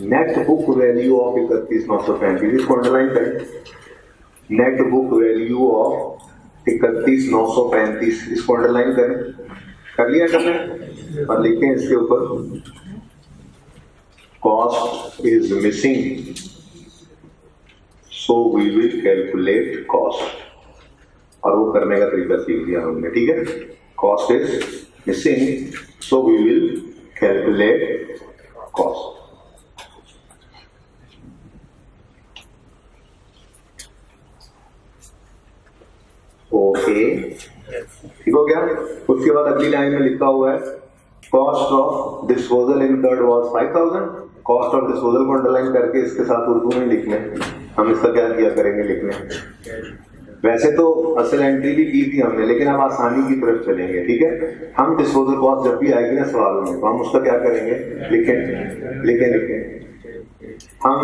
net book value of 31,935। इसको अंडरलाइन करें, नेट बुक वैल्यू ऑफ 31,935, इसको अंडरलाइन करें। कर लिया करने और लिखें इसके ऊपर cost is missing, so we will calculate cost. और वो करने का तरीका सीख दिया हमने। ठीक है, cost is missing, so we will calculate cost. Okay, ठीक हो गया। उसके बाद अगली लाइन में लिखा हुआ है cost of disposal incurred was 5,000। Cost of disposal को अंडरलाइन करके इसके साथ उर्दू में लिखने, हम इसका क्या किया करेंगे लिखने। वैसे तो असल एंट्री भी की थी हमने, लेकिन अब आसानी की तरफ चलेंगे। ठीक है, हम डिस्पोजल कॉस्ट जब भी आएगी ना सवाल में, तो हम उसका क्या करेंगे, लिखें। हम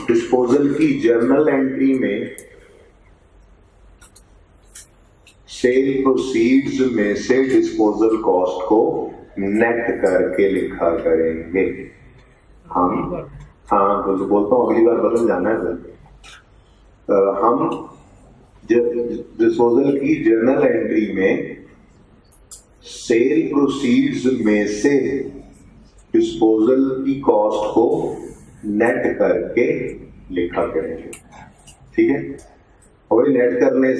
डिस्पोजल की जर्नल एंट्री में सेल प्रोसीड्स में से डिस्पोजल कॉस्ट को नेट करके लिखा करेंगे। हम, हाँ तो बोलता हूँ अगली बार बदल जाना है सर। हम डिस्पोजल की जर्नल एंट्री में सेल प्रोसीड्स में से डिस्पोजल की कॉस्ट को नेट करके लिखा करेंगे, ठीक है। और नेट करने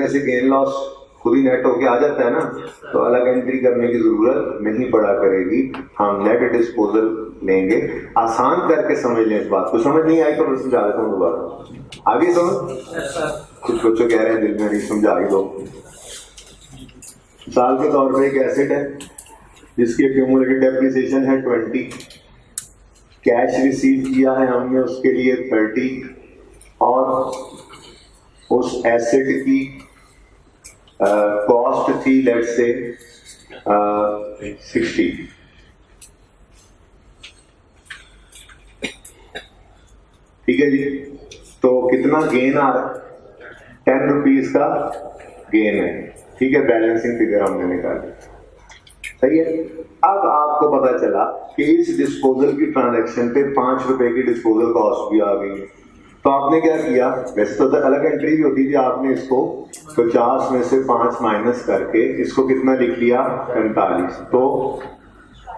से गेन लॉस खुद ही नेट होके आ जाता है ना, तो अलग एंट्री करने की जरूरत नहीं पड़ा करेगी। हम नेट डिस्पोजल लेंगे। आसान करके समझ लें इस बात को, समझ नहीं आई तो मैं समझा देता हूँ दोबारा। आगे समझ, कुछ बच्चों कह रहे हैं दिल में नहीं, समझा ही दो। मिसाल के तौर पे एक एसेट है जिसकी एक्यूमुलेटेड डेप्रिसिएशन है 20, कैश रिसीव किया है हमने उसके लिए 30, और उस एसेट की कॉस्ट थी लेट्स से 60। ठीक है जी, तो कितना गेन आ रहा है? 10 रुपीज का गेन है, ठीक है। बैलेंसिंग फिगर हमने निकाली, सही है। अब आपको पता चला कि इस डिस्पोजल की ट्रांजैक्शन पे 5 रुपए की डिस्पोजल कॉस्ट भी आ गई, तो आपने क्या किया? वैसे तो अलग एंट्री भी होती थी, आपने इसको 50 में से 5 माइनस करके इसको कितना लिख लिया? 45, तो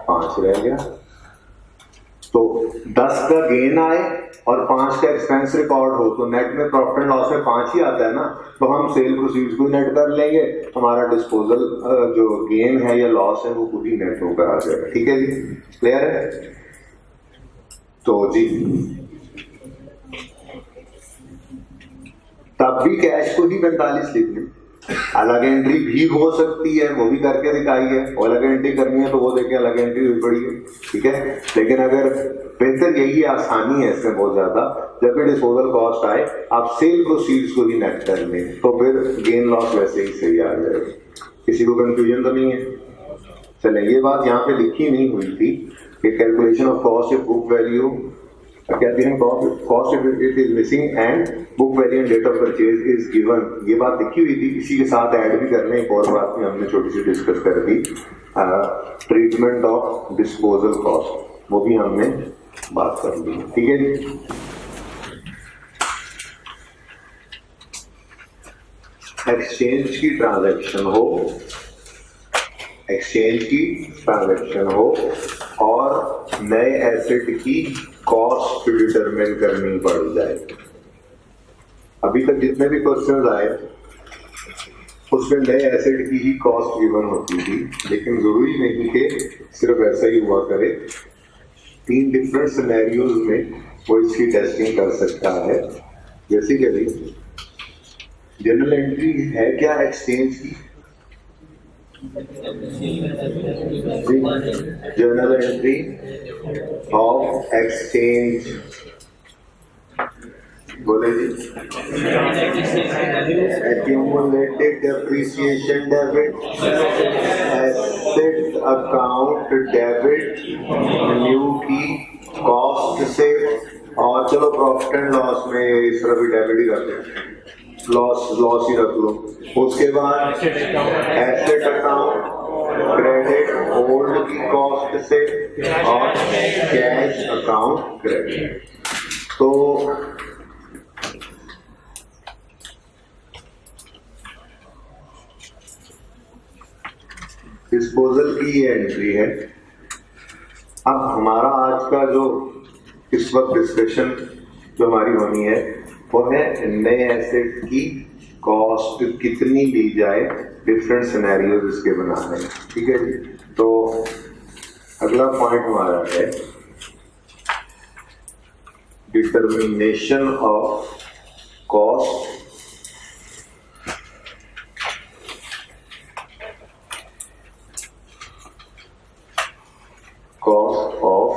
5 रह गया। तो 10 का गेन आए और 5 का एक्सपेंस रिकॉर्ड हो तो नेट में प्रॉफिट एंड लॉस में 5 ही आता है ना, तो हम सेल प्रोसीड्स को नेट कर लेंगे, हमारा डिस्पोजल जो गेन है या लॉस है वो खुद ही नेट होकर आ जाएगा। ठीक है जी, क्लियर है? तो जी तब भी कैश को ही 45 लिख लें। अलग एंट्री भी हो सकती है, वो भी करके दिखाई है, और अलग एंट्री करनी है तो वो देखिए अलग एंट्री हुई पड़ी है, ठीक है। लेकिन अगर बेहतर यही आसानी है इसमें बहुत ज्यादा, जब भी डिस्पोजल कॉस्ट आए आप सेल प्रोसीड्स को ही नेट कर लें, तो फिर गेन लॉस वैसे ही सही आ जाएगा। किसी को कंफ्यूजन तो नहीं है? चले, ये बात यहाँ पे लिखी नहीं हुई थी कि calculation of cost of book value कहते हैं, cost it is missing and book value and date of purchase is given. ये बात लिखी हुई थी, इसी के साथ ऐड भी करने एक और बात भी हमने छोटी सी डिस्कस कर दी, ट्रीटमेंट ऑफ डिस्पोजल कॉस्ट, वो भी हमने बात कर ली। ठीक है जी, एक्सचेंज की ट्रांजैक्शन हो और नए एसेट की कॉस्ट डिटरमिन करनी पड़ जाए। अभी तक जितने भी क्वेश्चंस आए उसमें नए एसेट की ही कॉस्ट गिवन होती थी, लेकिन जरूरी नहीं कि सिर्फ ऐसा ही हुआ करे। 3 डिफरेंट सिनेरियोज में वो इसकी टेस्टिंग कर सकता है। बेसिकली जनरल एंट्री है क्या एक्सचेंज की? जर्नल एंट्री ऑफ एक्सचेंज, बोले जी। Accumulated depreciation debit, asset account debit new की कॉस्ट से, और चलो प्रॉफिट एंड लॉस में इस तरह भी डेबिट ही करते हैं, लॉस ही रख लो। उसके बाद एसेट अकाउंट क्रेडिट होल्ड की कॉस्ट से, और कैश अकाउंट क्रेडिट। तो डिस्पोजल की ये एंट्री है। अब हमारा आज का जो इस वक्त डिस्कशन जो हमारी होनी है वो है नए एसेट की कॉस्ट कितनी ली जाए, डिफरेंट सिनेरियोज इसके बनाने हैं। ठीक है जी, तो अगला पॉइंट हमारा है determination of cost of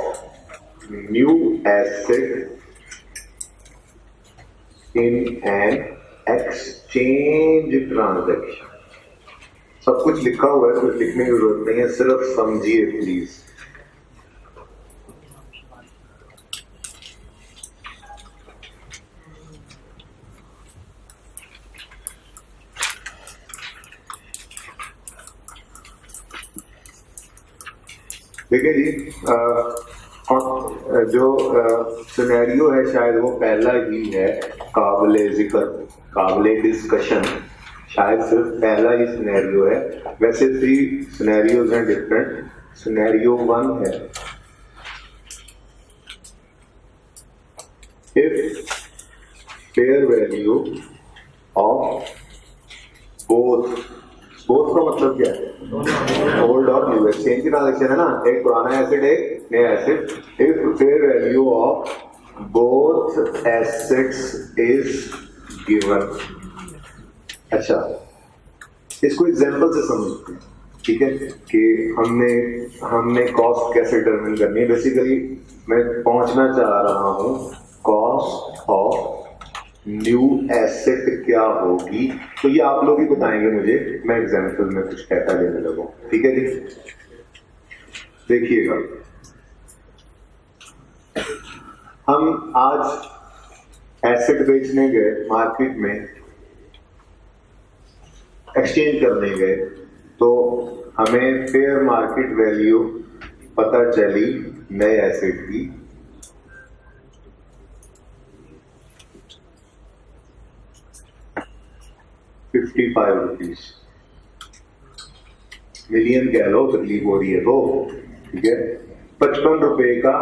new asset in an exchange transaction। सब कुछ लिखा हुआ है, कुछ लिखने की जरूरत नहीं है, सिर्फ समझिए प्लीज। ठीक है जी। जो सिनेरियो है शायद वो पहला ही है काबिले जिक्र, काबिले डिस्कशन, शायद सिर्फ पहला ही सिनेरियो है। वैसे 3 सिनेरियोज हैं डिफरेंट। सिनेरियो 1 है if fair value of both का मतलब क्या है? ओल्ड और न्यू, एक्सचेंज की ट्रांजेक्शन है ना, एक पुराना एसेट एक नया asset. If fair value of both assets is given. अच्छा, इसको एग्जांपल से समझते हैं, ठीक है, कि हमने कॉस्ट कैसे डिटरमिन करनी है। बेसिकली मैं पहुंचना चाह रहा हूं कॉस्ट ऑफ न्यू एसेट क्या होगी, तो ये आप लोग ही बताएंगे मुझे, मैं एग्जांपल में कुछ कहता लेने लगूं, ठीक है जी। देखिएगा, हम आज एसेट बेचने गए मार्केट में, एक्सचेंज करने गए, तो हमें फेयर मार्केट वैल्यू पता चली नए एसेट की 55 रुपीज। मिलियन कह लो, तकलीफ हो रही है तो, ठीक है। 55 रुपए का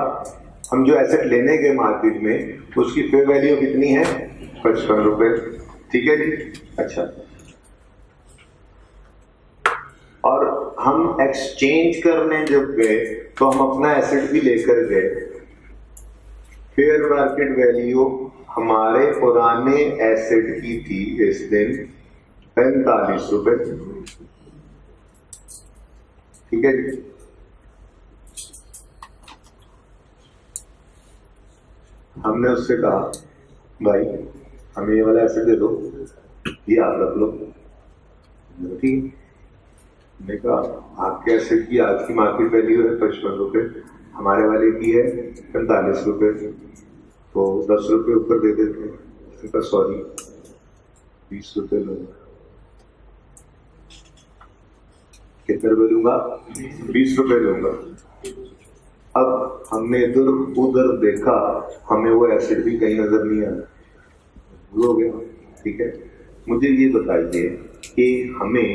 हम जो एसेट लेने गए मार्केट में, उसकी फेयर वैल्यू कितनी है? 55 रुपए, ठीक है जी। अच्छा, और हम एक्सचेंज करने जब गए तो हम अपना एसेट भी लेकर गए। फेयर मार्केट वैल्यू हमारे पुराने एसेट की थी इस दिन 45 रुपए, ठीक है जी। हमने उससे कहा भाई हमें ये वाला एसेट दे दो, ये आप रख लो, ठीक है। मैंने कहा आपके एसेट की आज की मार्केट वैल्यू है 55 रुपए, हमारे वाले की है 45 रुपए, तो 10 रुपए ऊपर दे देते हैं। सॉरी 20 रुपए लो। कितने रुपए लूंगा? 20 रुपए लूंगा। अब हमने इधर उधर देखा, हमें वो एसेट भी कहीं नजर नहीं आया, हो गया, ठीक है। मुझे ये बताइए कि हमें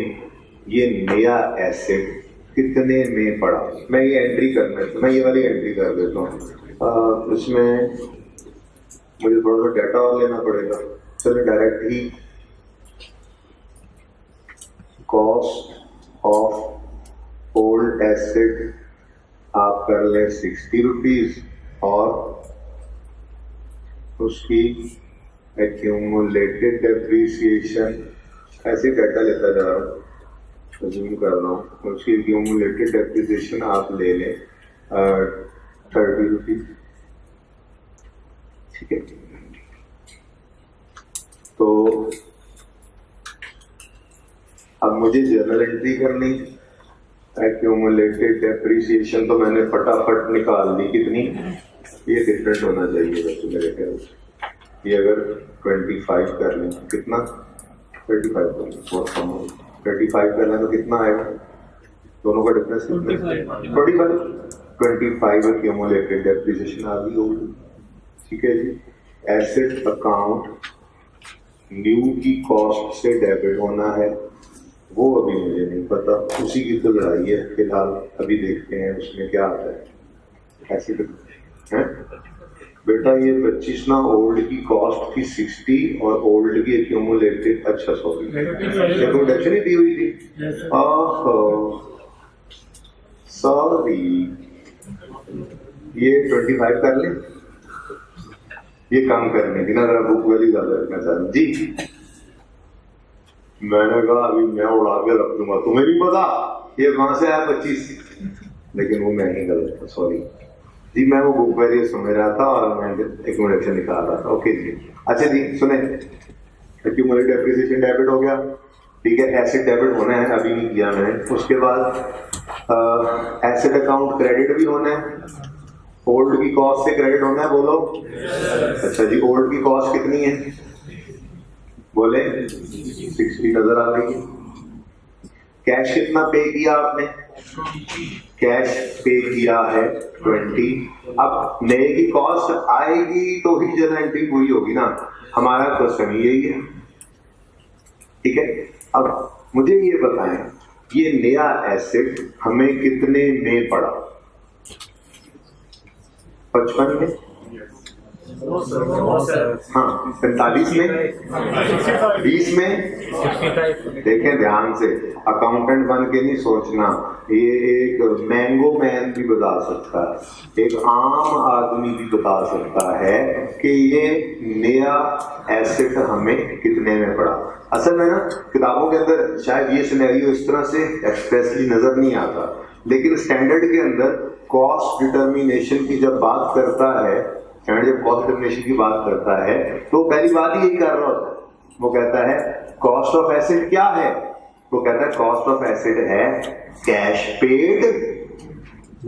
ये नया एसेट कितने में पड़ा? मैं ये एंट्री करना, मैं ये वाली एंट्री कर देता हूँ। इसमें मुझे थोड़ा सा डाटा और लेना पड़ेगा। चलिए direct he cost of old asset आप कर ले 60 रुपीज और उसकी एक्यूमुलेटेड डेप्रिसिएशन, ऐसे डाटा लेता जा रहा हूँ, जूम कर रहा हूँ, उसकी एक्यूमुलेटेड डेप्रिसिएशन आप ले लें 30 रुपीज, ठीक है। तो अब मुझे जर्नल एंट्री करनी, एक्यूमुलेटेड डेप्रिसिएशन तो मैंने फटाफट निकाल दी, कितनी? ये डिफरेंट होना चाहिए वैसे मेरे ख्याल से। ये अगर 25 कर लें, कितना? 35 कर लें, बहुत कम हो, 35 कर लें तो कितना आएगा? दोनों का डिफरेंस कितना? 25 एक्यूमुलेटेड डेप्रिसिएशन आ गई होगी, ठीक है जी। एसेट अकाउंट न्यू की कॉस्ट से डेबिट होना है, वो अभी मुझे नहीं पता, उसी की तो लड़ाई है फिलहाल, अभी देखते हैं उसमें क्या आता है। ऐसे है बेटा, ये 25 ना ओल्ड की कॉस्ट की 60 और ओल्ड की एक्यूमुलेटेड, अच्छा सॉरी इंट्रोडक्शन ही दी हुई थी, सॉरी, ये 25 कर ले, ये काम करने की ना, जरा बुक वाली ज्यादा रखना चाह जी। मैंने कहा अभी मैं उड़ा के रख दूंगा, तुम्हें भी पता ये कहां से आया 25, लेकिन वो मैं ही गलत था, सॉरी जी। मैं वो बुक वैल्यू समझ रहा था और मैं एक्यूमुलेशन निकाल रहा था, ओके जी। अच्छा जी सुने, एक्यूमुलेटेड डेप्रिसिएशन डेबिट हो गया, ठीक है। एसेट डेबिट होना है, अभी नहीं किया मैंने। उसके बाद एसेट अकाउंट क्रेडिट भी होना है, ओल्ड की कॉस्ट से क्रेडिट होना है, बोलो अच्छा जी। ओल्ड की कॉस्ट कितनी है? बोले 60 नजर आ रही है, कैश कितना पे किया आपने? कैश पे किया है 20। अब नए की कॉस्ट आएगी तो ही जर्नल एंट्री पूरी होगी ना, हमारा क्वेश्चन यही है। ठीक है, अब मुझे ये बताएं, ये नया एसेट हमें कितने में पड़ा? 55 में? हाँ, 45 में, 20 में। देखें ध्यान से, अकाउंटेंट बन के नहीं सोचना, ये एक मैंगो मैन भी बता सकता है, एक आम आदमी भी बता सकता है कि ये नया एसेट हमें कितने में पड़ा। असल में ना किताबों के अंदर शायद ये सिनेरियो इस तरह से एक्सप्रेसली नजर नहीं आता, लेकिन स्टैंडर्ड के अंदर कॉस्ट डिटर्मिनेशन की जब बात करता है, जब कॉस्ट डिटर्मिनेशन की बात करता है तो पहली बात ही यही कर रहा होता है, वो कहता है कॉस्ट ऑफ एसेट क्या है? वो कहता है कॉस्ट ऑफ एसेट है कैश पेड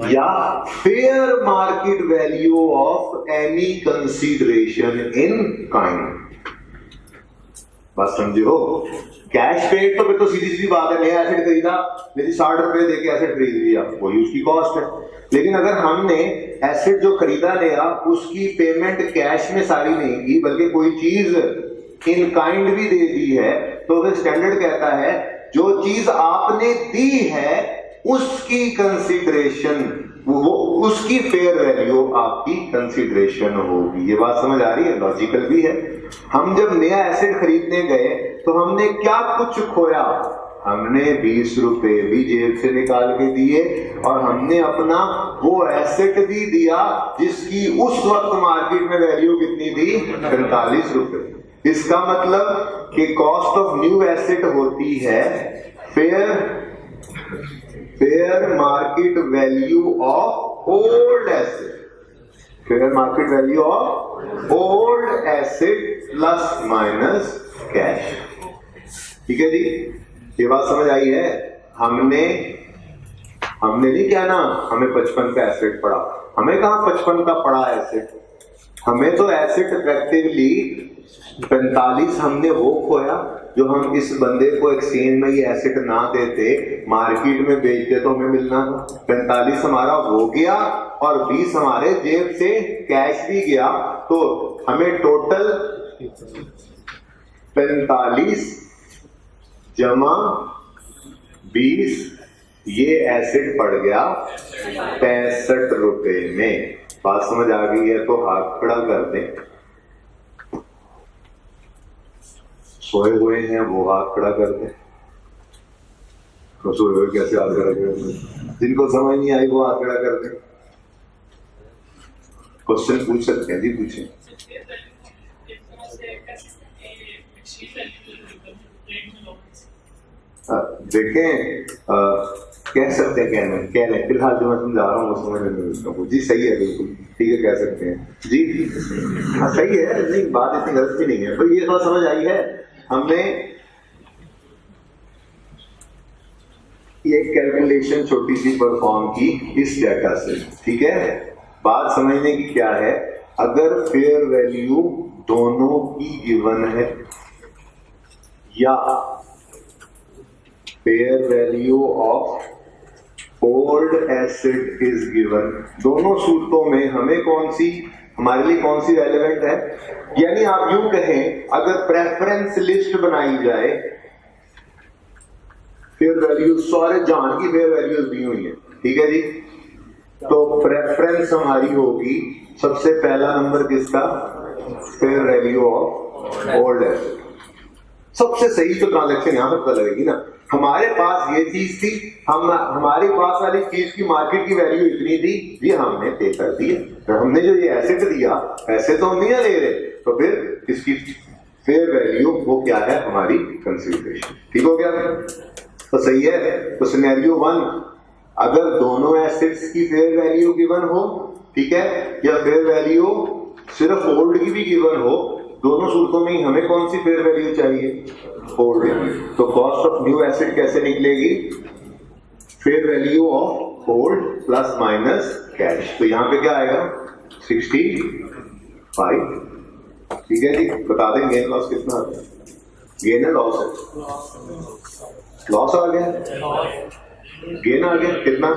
या fair market value of any consideration in kind. बस समझे हो? कैश पेड तो फिर तो सीधी सीधी बात है, नया एसेट खरीदा, मेरी 60 रुपए देके एसेट खरीद लिया, वही उसकी कॉस्ट है। लेकिन अगर हमने एसेट जो खरीदा नया उसकी पेमेंट कैश में सारी नहीं की, बल्कि कोई चीज इन काइंड भी दे दी है, तो फिर स्टैंडर्ड कहता है जो चीज आपने दी है उसकी कंसीडरेशन, वो उसकी फेयर वैल्यू आपकी कंसीडरेशन होगी। ये बात समझ आ रही है? लॉजिकल भी है। हम जब नया एसेट खरीदने गए तो हमने क्या कुछ खोया? हमने 20 रुपए भी जेब से निकाल के दिए और हमने अपना वो एसेट भी दिया जिसकी उस वक्त मार्केट में वैल्यू कितनी थी? 45 रुपए। इसका मतलब कि कॉस्ट ऑफ न्यू एसेट होती है fair market value of old asset, fair market value of old asset plus minus cash. ठीक है जी, ये बात समझ आई है? हमने नहीं क्या ना, हमें 55 का एसेट पड़ा, हमें कहां 55 का पड़ा एसेट, हमें तो एसेट इफेक्टिवली 45 हमने वो खोया जो हम इस बंदे को एक्सचेंज में ये एसेट ना देते, मार्केट में बेचते तो हमें मिलना था। 45 हमारा हो गया और 20 हमारे जेब से कैश भी गया, तो हमें टोटल 45 जमा 20 ये एसेट पड़ गया 65 रुपए में। बात समझ आ गई है तो हाथ खड़ा कर दें। सोए हुए हैं वो हाथ खड़ा कर दें। तो सोए हुए कैसे हाथ खड़ा कर दें? जिनको समझ नहीं आई वो हाथ खड़ा कर दें। क्वेश्चन पूछ सकते हैं जी, पूछें। देखें, कह सकते हैं, कह रहे फिलहाल जो मैं समझा रहा हूँ वो समझ में जी सही है, बिल्कुल ठीक है, कह सकते हैं जी। हाँ सही है, नहीं बात इतनी गलत भी नहीं है भाई, ये बात समझ आई है। हमने ये कैलकुलेशन छोटी सी परफॉर्म की इस डेटा से, ठीक है। बात समझने की क्या है, अगर फेयर वैल्यू दोनों की गिवन है या fair value of old asset is given, दोनों सूत्रों में हमें कौन सी, हमारे लिए कौन सी रेलेवेंट है। यानी आप यूं कहें, अगर प्रेफरेंस लिस्ट बनाई जाए, फेयर वैल्यू सारे जहान की फेयर वैल्यूज दी हुई है, ठीक है जी, तो प्रेफरेंस हमारी होगी सबसे पहला नंबर किसका, fair value of old asset. सबसे सही तो ट्रांजैक्शन यहां पर पता लगेगी ना, हमारे पास ये चीज थी, हमारे पास वाली चीज की मार्केट की वैल्यू इतनी थी, ये हमने पे कर दी। हमने जो ये एसेट दिया, पैसे तो हम नहीं ले रहे, तो फिर इसकी फेयर वैल्यू वो क्या है, हमारी कंसीडरेशन। ठीक हो गया, तो सही है। तो सिनेरियो 1, अगर दोनों एसेट्स की फेयर वैल्यू गिवन हो, ठीक है, या फेयर वैल्यू सिर्फ ओल्ड की भी गिवन हो, दोनों सूत्रों में ही हमें कौन सी फेयर वैल्यू चाहिए, ओल्ड। तो कॉस्ट ऑफ न्यू एसेट कैसे निकलेगी, fair value of old plus minus cash. तो यहां पे क्या आएगा, 65। ठीक है जी, बता देंगे लॉस कितना आता है। गेन है लॉस है? लॉस आ गया, गेन आ गया। कितना?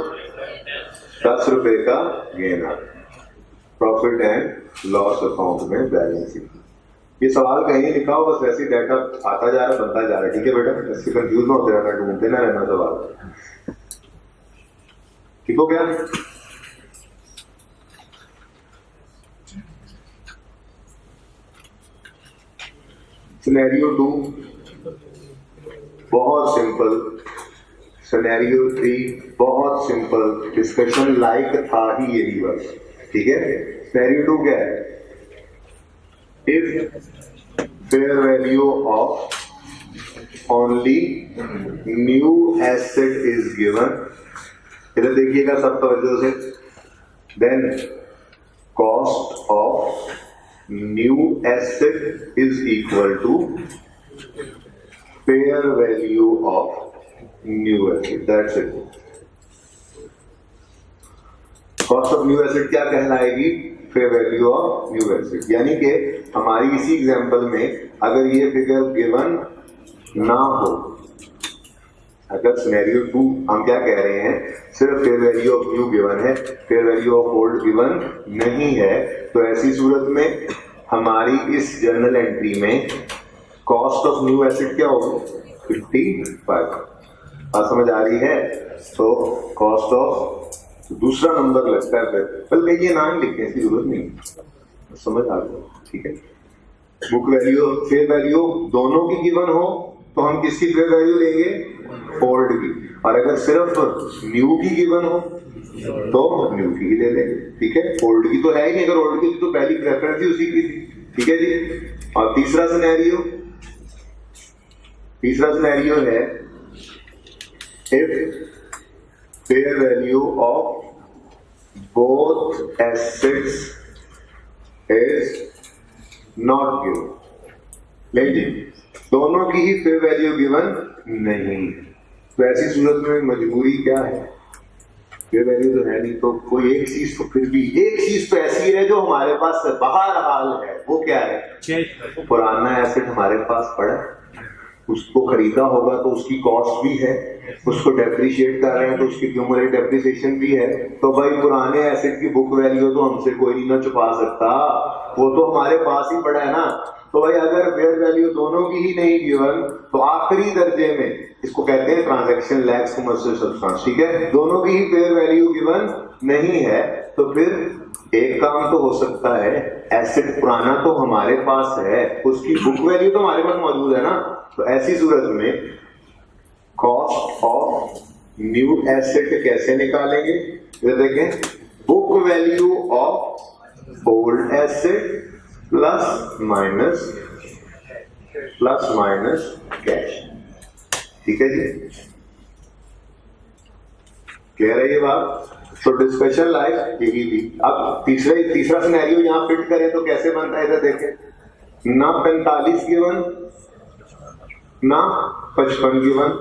10 रुपए का गेन आ गया। प्रॉफिट एंड लॉस अकाउंट में बैलेंस शीट। ये सवाल कहीं लिखा हो, बस वैसे डाटा आता जा रहा है, बनता जा रहा है। ठीक है बेटा, इससे कंफ्यूज ना होते रहना, ढूंढते ना रहना सवाल। ठीक हो गया? सिनेरियो 2 बहुत सिंपल, सिनेरियो 3 बहुत सिंपल, डिस्कशन लाइक था ही यही बस। ठीक है, सिनेरियो 2 क्या है? If fair value of only new asset is given, इधर देखिएगा सब तवज्जो से, then cost of new asset is equal to fair value of new asset, that's it. Cost of new asset क्या कहलाएगी? Fair value of new asset. यानी कि हमारी इसी एग्जांपल में अगर ये फिगर गिवन ना हो, अगर सिनेरियो 2 हम क्या कह रहे हैं, सिर्फ fair value of new given है, fair value of old given नहीं है, तो ऐसी सूरत में हमारी इस जर्नल एंट्री में कॉस्ट ऑफ न्यू एसेट क्या होगी? 55। बात समझ आ रही है? तो कॉस्ट ऑफ दूसरा नंबर लगता है, फिर बल्कि ये नाम लिखने की जरूरत नहीं, समझ आ गया। ठीक है, बुक वैल्यू फेयर वैल्यू दोनों की गिवन हो तो हम किसकी फेयर वैल्यू लेंगे? ओल्ड की। और अगर सिर्फ न्यू की गिवन हो तो न्यू की ही ले लेंगे। ठीक है, ओल्ड की तो है ही नहीं, अगर ओल्ड की तो पहली प्रेफरेंस ही उसी की थी। ठीक है जी। और तीसरा सिनेरियो है if fair value of both assets is not given, लेकिन दोनों की ही फेयर वैल्यू गिवन नहीं, तो ऐसी सूरत में मजबूरी क्या है? फेयर वैल्यू तो है नहीं, तो कोई एक चीज तो फिर भी एक चीज तो ऐसी है जो हमारे पास बहरहाल है, वो क्या है? पुराना एसेट हमारे पास पड़ा, उसको खरीदा होगा तो उसकी कॉस्ट भी है, उसको डेप्रिशिएट कर रहे हैं तो उसकी क्यूमुलेटिव डेप्रिसिएशन भी है। तो भाई पुराने एसेट की बुक वैल्यू तो हमसे कोई नहीं ना छुपा सकता, वो तो हमारे पास ही पड़ा है ना। तो भाई अगर फेयर वैल्यू दोनों की ही नहीं गिवन तो आखिरी दर्जे में, इसको कहते हैं ट्रांजैक्शन लैग्स कमर्शियल सब्सटेंस। ठीक है, दोनों की ही फेयर वैल्यू गिवन नहीं है, तो फिर एक काम तो हो सकता है, एसेट पुराना तो हमारे पास है, उसकी बुक वैल्यू तो हमारे पास मौजूद है ना। तो ऐसी सूरत में कॉस्ट ऑफ न्यू एसेट कैसे निकालेंगे? ये देखें, book value of old asset plus minus cash. ठीक है जी, कह रही है बात। तो डिस्कशन लाइक यही थी। अब तीसरा सिनेरियो यहां फिट करें तो कैसे बनता है? इधर देखें, ना 45 गिवन ना 55 गिवन,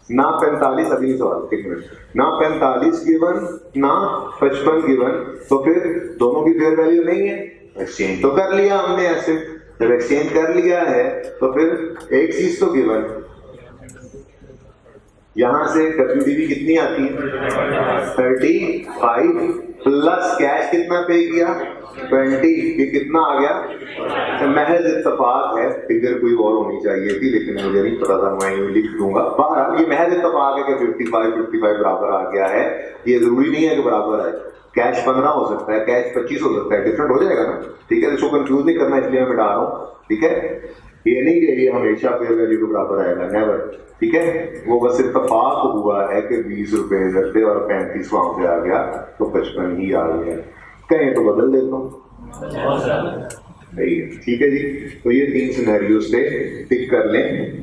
ना 45 अभी नहीं सवाल, एक मिनट, ना 45 गिवन ना 55 गिवन, तो फिर दोनों की फेयर वैल्यू नहीं है। एक्सचेंज तो कर लिया हमने एसेट, जब एक्सचेंज कर लिया है तो फिर एक चीज तो गिवन, यहां से WDV कितनी आती है? 35 प्लस कैश कितना पे किया? 20। ये कितना आ गया? तो महज इत्तेफाक है, फिगर कोई और होनी चाहिए थी लेकिन मुझे नहीं पता था, मैं यूं लिख दूंगा। बहरहाल ये महज इत्तेफाक है कि 55 बराबर आ गया है। ये जरूरी नहीं है कि बराबर आए, कैश 15 हो सकता है, कैश 25 हो सकता है, डिफरेंट हो जाएगा ना। ठीक है, इसको कंफ्यूज नहीं करना, इसलिए मैं मिटा रहा हूँ। ठीक है, ये नहीं कि ये हमेशा फेयर वैल्यू के बराबर आएगा, नेवर। ठीक है, वो बस इत्तेफाक हुआ है कि 20 रुपए इधर थे और 35 वहां पे आ गया तो 55 ही आ गया, कहें तो बदल देता हूँ। ठीक है जी, तो ये 3 सिनेरियोस थे, टिक कर लें।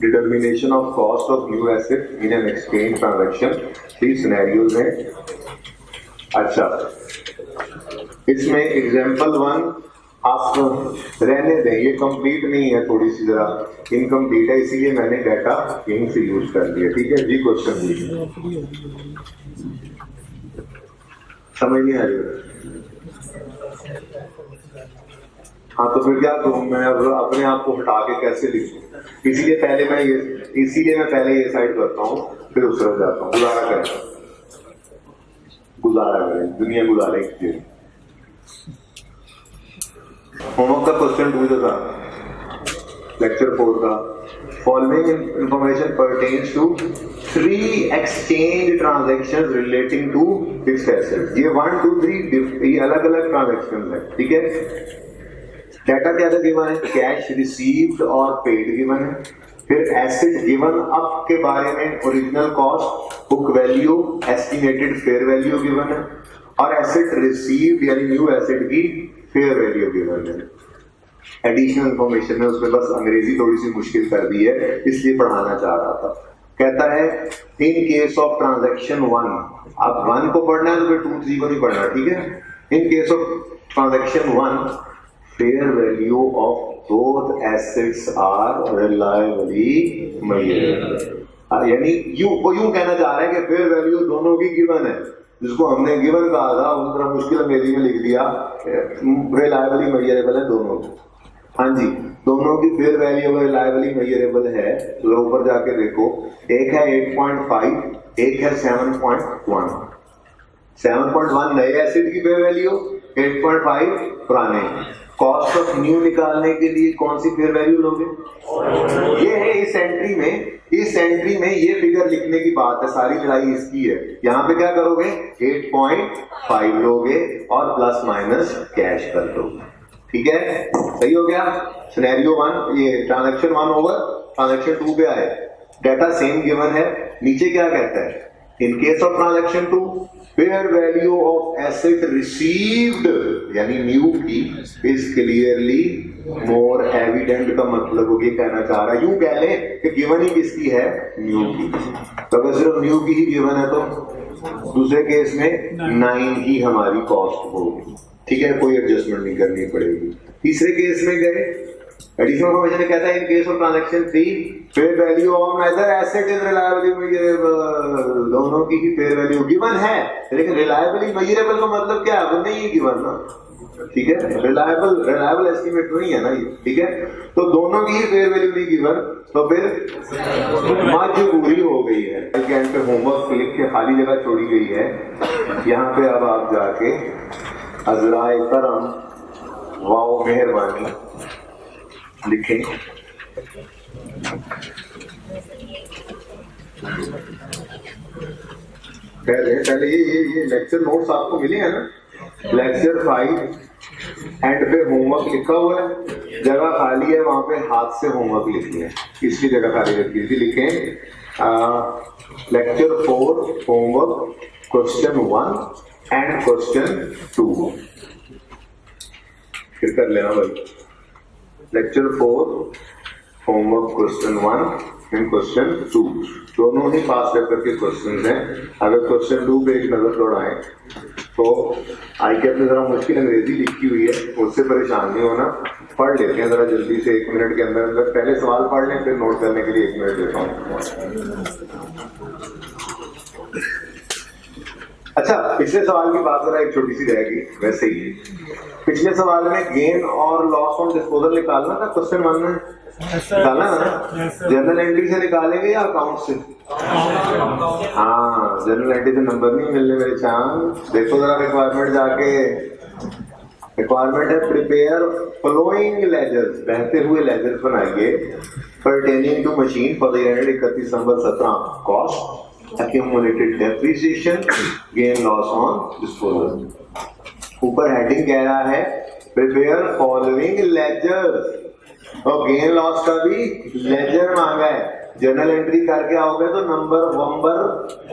Determination of cost of new asset in an exchange transaction, 3 scenarios हैं। अच्छा, इसमें एग्जांपल 1 आप रहने दें, ये कंप्लीट नहीं है, थोड़ी सी जरा इनकम्प्लीट है, इसीलिए मैंने डाटा यहीं से यूज कर लिया। ठीक है जी, क्वेश्चन लीजिए। समझ नहीं आ रही? हाँ तो फिर क्या करूँ मैं, अब अपने आप को हटा के कैसे लिखूं? इसीलिए मैं पहले ये साइड करता हूँ, फिर उस तरफ जाता हूँ। गुजारा करें, दुनिया गुजारे कीजिए। होमवर्क का क्वेश्चन 2 जो था लेक्चर 4 का, following information pertains to 3 exchange transactions relating to fixed assets. ये 1 2 3 ये अलग अलग ट्रांजैक्शन है, ठीक है। डाटा क्या था गिवन है, कैश रिसीव्ड और पेड गिवन है। फिर एसेट गिवन अप के बारे में original cost, book value, estimated fair value given है, और एसेट रिसीव्ड यानी न्यू एसेट की फेयर वैल्यू गिवन है। एडिशनल इंफॉर्मेशन है उसमें, बस अंग्रेजी थोड़ी सी मुश्किल कर दी है इसलिए पढ़ाना चाह रहा था। कहता है इन केस ऑफ ट्रांजैक्शन 1, अब 1 को पढ़ना है तो फिर 2 3 को नहीं पढ़ना, ठीक है। In case of transaction 1, fair value of both assets are reliably measurable। यानी यूं कहना चाह रहा है कि फेयर वैल्यू दोनों की गिवन है, जिसको हमने गिवन कहा था उस तरह मुश्किल अंग्रेजी में लिख दिया, रिलायबली मेजरेबल है दोनों। हाँ जी, दोनों की फेयर वैल्यू रिलायबली मेजरेबल है। तो ऊपर जाके देखो, एक है 8.5, एक है 7.1। 7.1 नए एसेट की फेयर वैल्यू, 8.5 पुराने। कॉस्ट ऑफ न्यू निकालने के लिए कौन सी फेयर वैल्यू लोगे? ये है इस एंट्री में ये फिगर लिखने की बात है, सारी लड़ाई इसकी है। यहाँ पे क्या करोगे, 8.5 लोगे और प्लस माइनस कैश कर दोगे, ठीक है। सही हो गया। सिनेरियो 1 ये ट्रांजैक्शन 1 ओवर ट्रांजैक्शन 2 पे आए, डाटा सेम गिवन है। नीचे क्या कहता है, in case of transaction 2 fair value of asset received यानी न्यू की इज क्लियरली मोर एविडेंट। का मतलब वो ये कहना चाह रहा है, यूं कह ले कि गिवन ही किसकी है, न्यू की। तो अगर सिर्फ न्यू की ही गिवन है तो दूसरे केस में 9 ही हमारी कॉस्ट होगी, ठीक है, कोई एडजस्टमेंट नहीं करनी पड़ेगी। तीसरे केस में गए, एडिशनल इंफॉर्मेशन कहता है in case of transaction 3 fair value of neither asset is reliably measurable. दोनों की ही फेयर वैल्यू गिवन है, लेकिन रिलायबली मेजरेबल का मतलब क्या है, वो नहीं है गिवन ना, ठीक है। रिलायबल एस्टिमेट नहीं है ना ये, ठीक है। तो दोनों की ही फेयर वैल्यू नहीं गिवन, तो फिर मजबूरी हो गई है। एंड पे होमवर्क लिख के खाली जगह छोड़ी गई है, यहाँ पे अब आप जाके अज़राए करम वाओ मेहरबानी लिखें। पहले ये लेक्चर नोट्स आपको मिले हैं ना, लेक्चर 5 एंड पे होमवर्क लिखा हुआ है, जगह खाली है वहां पे हाथ से होमवर्क लिखिए, इसकी जगह खाली रखी थी। लिखें lecture 4 homework question 1 and question 2, फिर कर लेना भाई। Lecture 4 homework question 1 and question 2 दोनों ही पास पेपर के क्वेश्चन हैं। अगर क्वेश्चन 2 पे एक नजर दौड़ाएं तो आई कैप में जरा मुश्किल अंग्रेजी लिखी हुई है, उससे परेशान नहीं होना, पढ़ लेते हैं जरा जल्दी से 1 मिनट के अंदर अंदर। पहले सवाल पढ़ लें, फिर नोट करने के लिए 1 मिनट देता हूँ। अच्छा, पिछले सवाल की बात जरा एक छोटी सी रहेगी वैसे ही। पिछले सवाल में गेन और लॉस ऑन डिस्पोजल निकालना था क्वेश्चन 1 में, निकालना ना, जर्नल एंट्री से निकालेंगे या अकाउंट से? हाँ, जर्नल एंट्री से नंबर नहीं मिलने मेरे चांद। देखो जरा रिक्वायरमेंट जाके, रिक्वायरमेंट है प्रिपेयर फॉलोइंग लेजर्स, बहते हुए लेजर्स बनाइए pertaining to machine for the year 31 December 17। Cost, accumulated depreciation, gain loss on disposal। ऊपर हेडिंग कह रहा है प्रिपेयर फॉलोइंग लेजर्स, और गेन लॉस का भी लेजर मांगा है। जर्नल एंट्री करके आओगे तो नंबर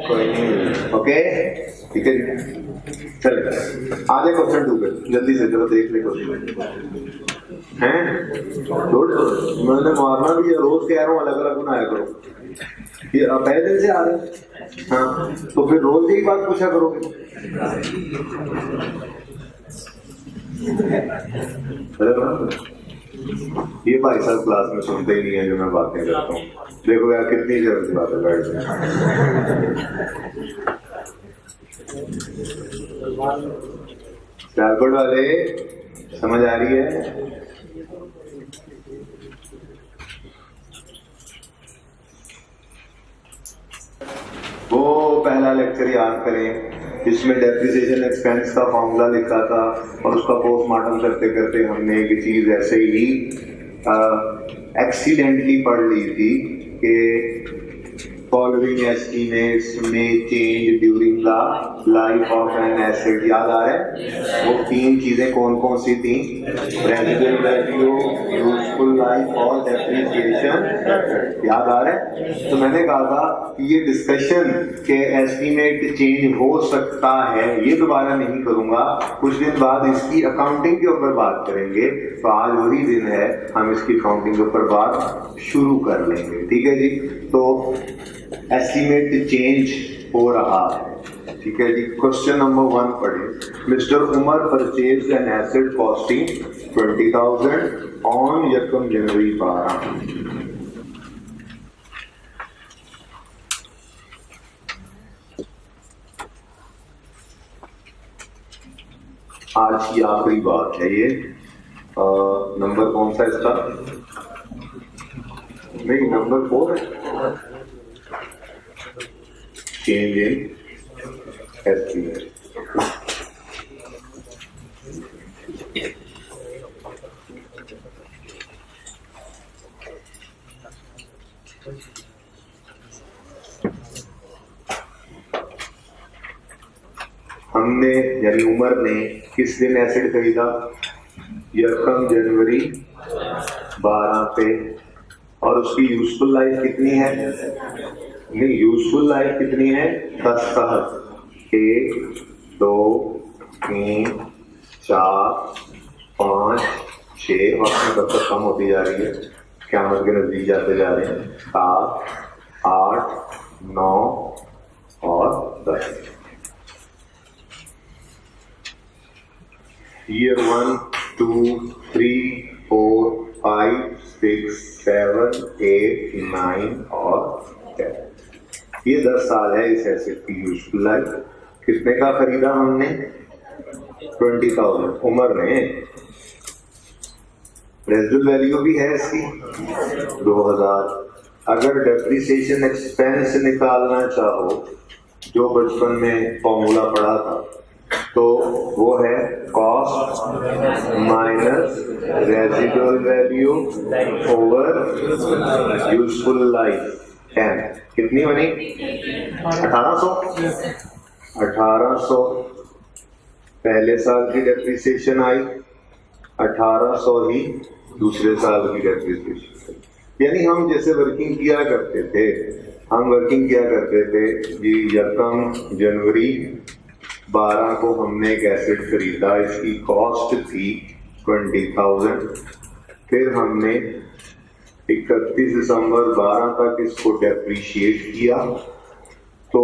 कोई नहीं, ओके, ठीक है। चलिए आगे क्वेश्चन 2 पे जल्दी से जरा देख ले क्वेश्चन हैं। मैंने मारना भी है, रोज कह रहा हूँ अलग अलग बनाया करो, ये पहले दिन से आ रहे हैं। हाँ, तो फिर रोज यही बात पूछा करोगे। ये भाई साहब क्लास में सुनते ही नहीं है जो मैं बातें करता हूँ। देखो यार कितनी जरूरत बात है, बैठ जाए। वाले समझ आ रही है? वो पहला लेक्चर याद करें जिसमें डेप्रिसिएशन एक्सपेंस का फॉर्मूला लिखा था और उसका पोस्टमार्टम करते करते हमने एक चीज ऐसे ही एक्सीडेंटली पढ़ ली थी कि फॉलोइंग एस्टिमेट्स में change during the life of an asset. याद आ रहा है वो तीन चीजें कौन कौन सी थी? रेजिडुअल वैल्यू, यूजफुल लाइफ और डेप्रिसिएशन। याद आ रहा है? तो मैंने कहा था कि ये डिस्कशन के एस्टिमेट चेंज हो सकता है ये दोबारा नहीं करूंगा, कुछ दिन बाद इसकी अकाउंटिंग के ऊपर बात करेंगे। तो आज वही दिन है, हम इसकी अकाउंटिंग के ऊपर बात शुरू कर लेंगे। ठीक है जी। तो एस्टिमेट चेंज हो रहा है। ठीक है जी। क्वेश्चन नंबर 1 पढ़े। Mister Umar purchase an asset costing 20,000 on यकम जनवरी 12। आज की आखिरी बात है ये। नंबर कौन सा इसका? नहीं, नंबर 4 है। Change in estimate. हमने यानी उमर ने किस दिन एसेट खरीदा? यकम जनवरी 12 पे। और उसकी यूजफुल लाइफ कितनी है? नहीं, यूजफुल लाइफ कितनी है? 10 साल। 1 2 3 4 5 6 वक्त में कब तक कम होती जा रही है, क़यामत के नजदीक जाते जा रहे हैं। 7 8 9 और 10। Year 1 2 3 4 5 6 7 8 9 और 10। ये 10 साल है इस एसेट की यूजफुल लाइफ। कितने का खरीदा हमने? 20,000 उमर ने। रेजिडुअल वैल्यू भी है इसकी 2,000। अगर डेप्रिसिएशन एक्सपेंस निकालना चाहो जो बचपन में फॉर्मूला पढ़ा था तो वो है cost minus residual value over useful life 10। कितनी बनी? 1800। 1800 पहले साल की डेप्रिसिएशन आई, 1800 ही दूसरे साल की डेप्रिसिएशन। यानी हम जैसे वर्किंग किया करते थे जी। यकम जनवरी 12 को हमने एक एसेट खरीदा, इसकी कॉस्ट थी 20,000। फिर हमने 31 दिसंबर 12 तक इसको डेप्रिशिएट किया। तो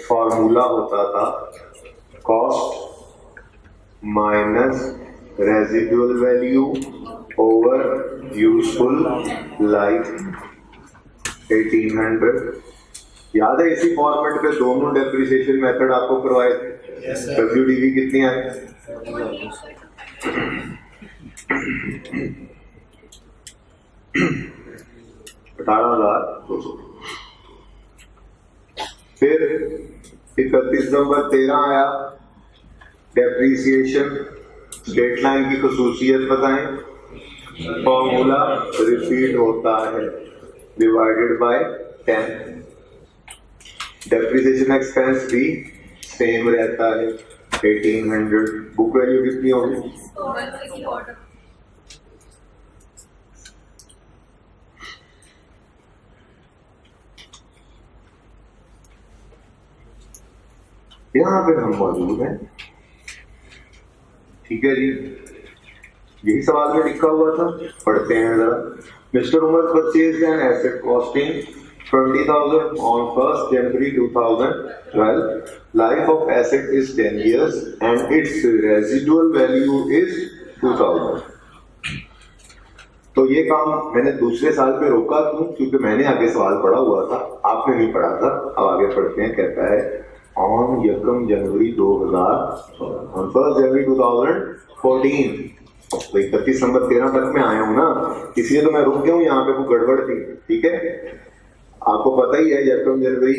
फॉर्मूला होता था cost minus residual value over useful life 1800। याद है इसी फॉर्मेट पे दोनों डेप्रिसिएशन मेथड आपको करवाए थे। WDV कितनी आई? 18,200। फिर 31 नवंबर 13 आया डेप्रिसिएशन। स्ट्रेट लाइन की खसूसियत बताएं। फॉर्मूला रिपीट होता है डिवाइडेड बाय 10। डेप्रिसिएशन एक्सपेंस भी सेम रहता है 1800। बुक वैल्यू कितनी होगी? यहां पे हम मौजूद हैं। ठीक है जी। यही सवाल में लिखा हुआ था, पढ़ते हैं जरा। Mister Umar purchase an asset costing 20,000 on 1st January 2012. Life of asset is 10 years and its residual value is 2,000. तो ये काम मैंने दूसरे साल पे रोका क्यों? क्योंकि मैंने आगे सवाल पढ़ा हुआ था, आपने नहीं पढ़ा था। अब आगे पढ़ते हैं। कहता है ऑन यकम जनवरी 2000 on 1st January 2014 तो 31 नंबर 13 तक में आया हूं ना, इसलिए तो मैं रुक गया हूं, यहाँ पे वो गड़बड़ थी। ठीक है, आपको पता ही है यकम जनवरी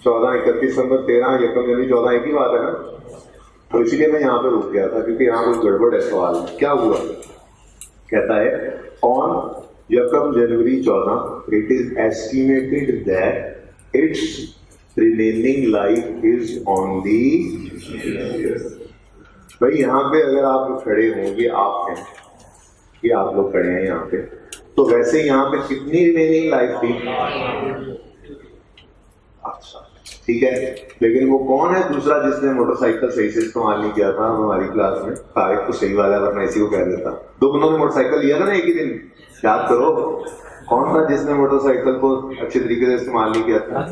14, 31 नंबर 13, यकम जनवरी 14 एक ही बात है ना, तो इसीलिए मैं यहाँ पे रुक गया था, क्योंकि यहाँ कुछ गड़बड़ है सवाल में। क्या हुआ, कहता है ऑन यकम जनवरी 14 it is estimated that it's remaining life is on the. भाई यहाँ पे अगर आप खड़े होंगे, आप हैं, ये आप लोग खड़े हैं यहाँ पे, तो वैसे यहाँ पे कितनी रिमेनिंग लाइफ थी? अच्छा, ठीक है, लेकिन वो कौन है दूसरा जिसने मोटरसाइकिल सही से इस्तेमाल नहीं किया था हमारी क्लास में? तारिक तो सही वाला, वरना इसी को कह देता। दो बंदों ने मोटरसाइकिल लिया था ना एक ही दिन, याद करो, कौन था जिसने मोटरसाइकिल को अच्छे तरीके से इस्तेमाल नहीं किया था?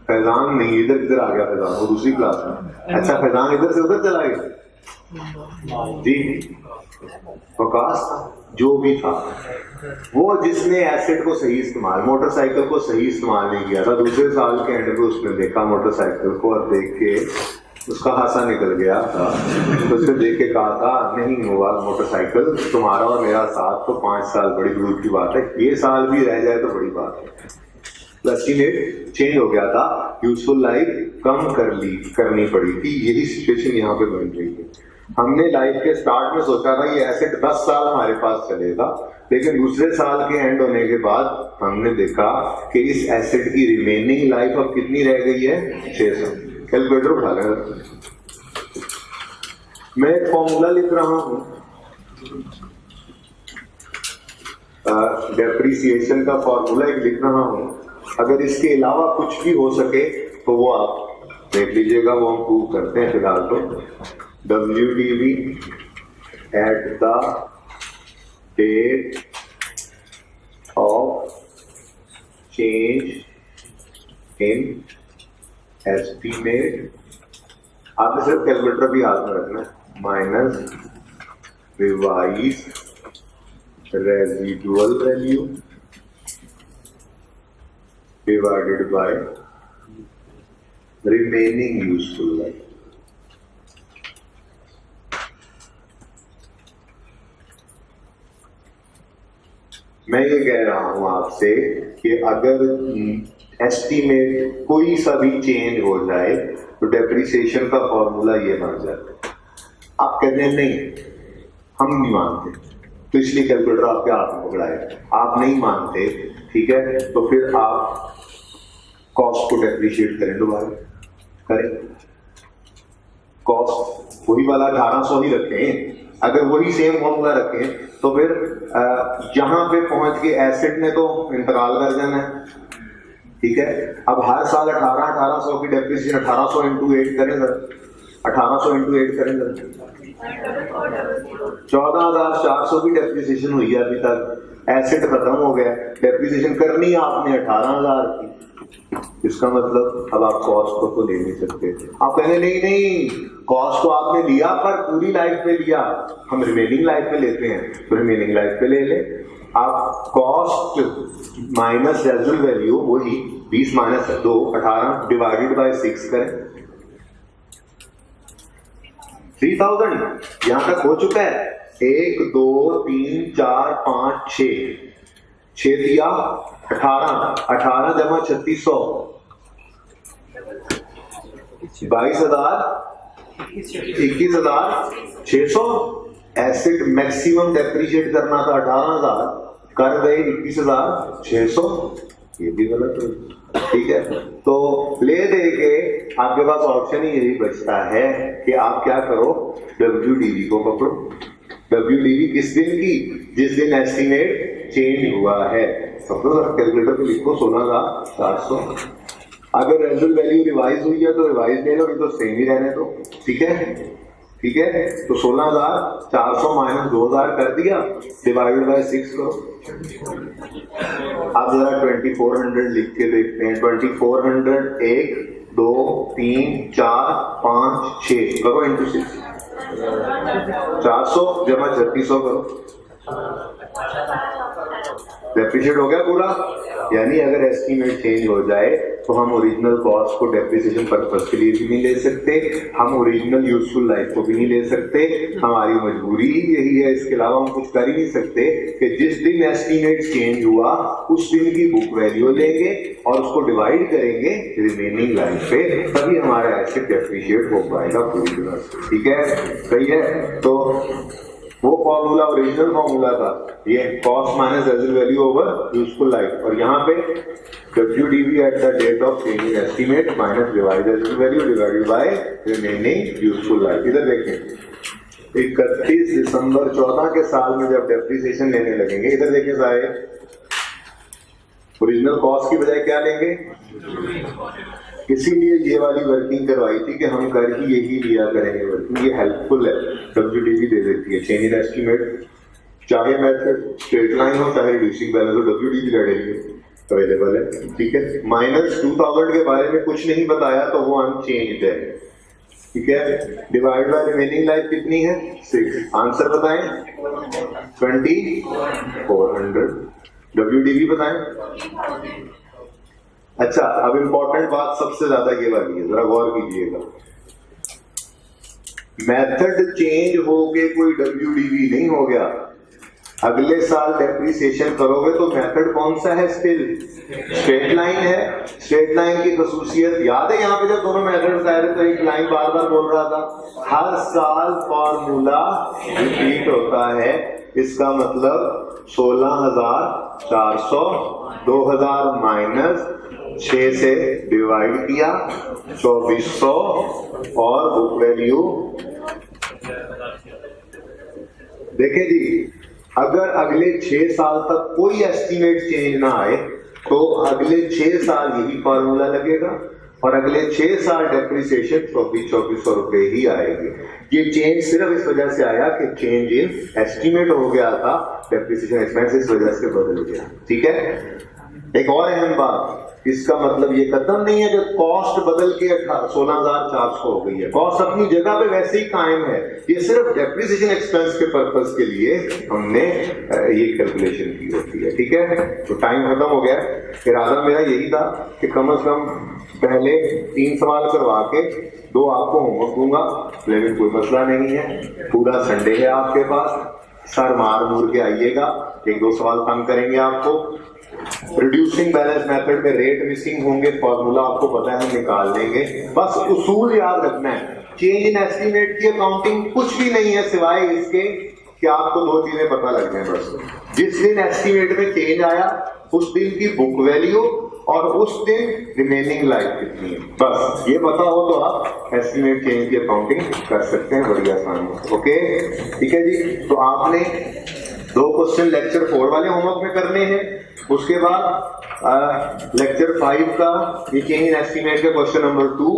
फैजान नहीं, इधर किधर आ गया फैजान? वो दूसरी क्लास में। अच्छा, फैजान इधर से उधर चला गया जी। प्रकाश जो भी था, वो जिसने एसिड को सही इस्तेमाल, मोटरसाइकिल को सही इस्तेमाल नहीं किया था, दूसरे साल के एंड पे उसने देखा मोटरसाइकिल को और देख के उसका हासा निकल गया था, तो उसने देख के कहा था नहीं हुआ मोटरसाइकिल, तुम्हारा और मेरा साथ तो 5 साल बड़ी दूर की बात है, ये साल भी रह जाए तो बड़ी बात है। एस्टिमेट चेंज हो गया था, यूजफुल लाइफ कम करनी पड़ी थी, यही सिचुएशन यहाँ पे बन रही है। हमने लाइफ के स्टार्ट में सोचा था ये एसिड 10 साल हमारे पास चलेगा, लेकिन दूसरे साल के एंड होने के बाद हमने देखा कि इस एसिड की रिमेनिंग लाइफ अब कितनी रह गई है? 600। कैलकुलेटर उठा लें, मैं एक फॉर्मूला लिख रहा हूं, डेप्रिसिएशन का फॉर्मूला एक लिख रहा हूं, अगर इसके अलावा कुछ भी हो सके तो वो आप देख लीजिएगा, वो हम प्रूव करते हैं। फिलहाल तो WDV at the date of change in estimate, आपने सिर्फ कैलकुलेटर भी हाथ में रखना है, minus revise residual value divided by remaining useful life. मैं ये कह रहा हूं आपसे कि अगर एस्टीमेट कोई सा भी चेंज हो जाए तो डेप्रिसिएशन का फॉर्मूला ये बन जाता है। आप कहते हैं नहीं हम नहीं मानते, तो इसलिए कैलकुलेटर आपके हाथ में पकड़ाए, आप नहीं मानते, ठीक है, तो फिर आप कॉस्ट को डेप्रिशिएट करें, दोबारा करें, कॉस्ट वही वाला 1800 ही रखें। अगर वही सेम फॉर्मूला रखें तो फिर यहां पे पहुंच के एसिड ने तो इंतकाल कर देना है, ठीक है। अब हर साल 1800 की डेप्रिसिएशन 1800 इंटू 8 करें सर, 1800 इंटू 8 करें सर, 14,400 की डेप्रिसिएशन हुई है अभी तक, एसिड खत्म हो गया, डेप्रिसिएशन करनी है आपने 18,000 की। इसका मतलब अब आप कॉस्ट को तो ले नहीं सकते। आप कहेंगे नहीं नहीं कॉस्ट तो आपने लिया पर पूरी लाइफ पे लिया, हम रिमेनिंग लाइफ पे लेते हैं, तो रिमेनिंग लाइफ पे ले ले। आप कॉस्ट माइनस रेजिडुअल वैल्यू वही 20 माइनस 2 18 डिवाइडेड बाय 6 करें, 3000 यहां तक हो चुका है। 1 2 3 4 5 6 दिया 18 जमा 3600 21,600। एसिड मैक्सिमम डेप्रिशिएट करना था 18,000, कर गए 21,600, ये भी गलत है, ठीक है। तो ले दे के आपके पास ऑप्शन ही यही बचता है कि आप क्या करो, WDV को पकड़ो। WDV किस दिन की? जिस दिन एस्टिमेट चेंज हुआ है। कैलकुलेटर पे लिखो 16,400। अगर रेजिडुअल वैल्यू रिवाइज हुई है तो रिवाइज ले लो, नहीं तो सेम ही रहने दो, ठीक है, ठीक है। तो 16,400 माइनस 2,000 कर दिया, डिवाइडेड बाय 6 करो। आप जरा 2400 लिख के देखते हैं, 2400 1 2 3 4 5 6 करो इंटू 6, 400 जमा 3600 करो, डेप्रिशिएट हो गया पूरा, यानी अगर एस्टीमेट चेंज हो जाए तो हम ओरिजिनल कॉस्ट को डेप्रिसिएशन पर्पस के लिए भी नहीं ले सकते, हम ओरिजिनल यूजफुल लाइफ को भी नहीं ले सकते, हमारी मजबूरी ही यही है, इसके अलावा हम कुछ कर ही नहीं सकते कि जिस दिन एस्टीमेट चेंज हुआ उस दिन की बुक वैल्यू लेंगे और उसको डिवाइड करेंगे रिमेनिंग लाइफ पे, तभी हमारा एसेट डेप्रिशिएट हो पाएगा पूरी तरह से। ठीक है, सही है। तो वो फॉर्मूला ओरिजिनल फॉर्मूला था, ये cost minus residual value over useful life, और यहाँ पे WDV at the date of change in estimate minus divide residual value divided by remaining useful life. इधर देखें 31 दिसंबर 14 के साल में जब डेप्रिसिएशन लेने लगेंगे, इधर देखें साहब, ओरिजिनल कॉस्ट की बजाय क्या लेंगे, इसीलिए ये वाली वर्किंग करवाई थी कि हम कर ही यही लिया करेंगे वर्किंग, ये हेल्पफुल है। WDV दे देती है चेंज इन एस्टीमेट, चाहे मेथड स्ट्रेट लाइन हो चाहे रिड्यूसिंग बैलेंस हो, WDV लड़ेंगे अवेलेबल है। ठीक है, माइनस 2000 के बारे में कुछ नहीं बताया तो वो अनचेंज्ड है। ठीक है, डिवाइड बाय रिमेनिंग लाइफ कितनी है 6, आंसर बताएं 2400, WDV बताएं। अच्छा, अब इंपॉर्टेंट बात सबसे ज्यादा ये वाली है, जरा गौर कीजिएगा, मेथड चेंज हो के कोई WDV नहीं हो गया, अगले साल डेप्रिसिएशन करोगे तो मेथड कौन सा है, स्टिल स्ट्रेट लाइन है। स्ट्रेट लाइन की खसूसियत याद है, यहाँ पे जब दोनों मेथड आए थे तो एक लाइन बार बार बोल रहा था, हर साल फॉर्मूला रिपीट होता है, इसका मतलब 16,400 2000 माइनस 6 से डिवाइड किया 2400 और बुक वैल्यू। देखें जी, अगर अगले 6 साल तक कोई एस्टीमेट चेंज ना आए तो अगले 6 साल यही फॉर्मूला लगेगा और अगले 6 साल डेप्रिसिएशन 2400 रुपए ही आएगी। ये चेंज सिर्फ इस वजह से आया कि चेंज इन एस्टीमेट हो गया था, डेप्रिसिएशन एक्सपेंस इस वजह से बदल गया। ठीक है, एक और अहम बात, इसका मतलब ये कदम नहीं है कि कॉस्ट बदल के 16,400 हो गई है, कॉस्ट अपनी जगह पे वैसे ही कायम है, ये सिर्फ डेप्रिसिएशन एक्सपेंस के पर्पस के लिए हमने ये कैलकुलेशन की होती है। ठीक है, तो टाइम खत्म हो गया। इरादा मेरा यही था कि कम से कम पहले 3 सवाल करवा के 2 आपको होमवर्क दूंगा, लेकिन कोई मसला नहीं है, पूरा संडे है आपके पास, सर मार मूर के आइएगा, 1-2 सवाल तंग करेंगे आपको। रिड्यूसिंग बैलेंस मेथड में रेट मिसिंग होंगे, फॉर्मूला आपको पता है हम निकाल लेंगे, बस उसूल याद रखना है। चेंज इन एस्टीमेट की अकाउंटिंग कुछ भी नहीं है सिवाय इसके कि आपको 2 चीजें पता लग जाए बस। जिस दिन एस्टीमेट में चेंज आया उस दिन की बुक वैल्यू और उस दिन रिमेनिंग लाइफ कितनी है, बस ये पता हो तो आप एस्टीमेट चेंज की अकाउंटिंग कर सकते हैं बड़ी आसानी से। ओके, ठीक है जी। तो आपने 2 क्वेश्चन लेक्चर 4 वाले होमवर्क में करने हैं, उसके बाद लेक्चर 5 का ये चेंज इन एस्टीमेट के क्वेश्चन नंबर 2,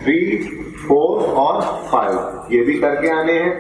3, 4 और 5 ये भी करके आने हैं।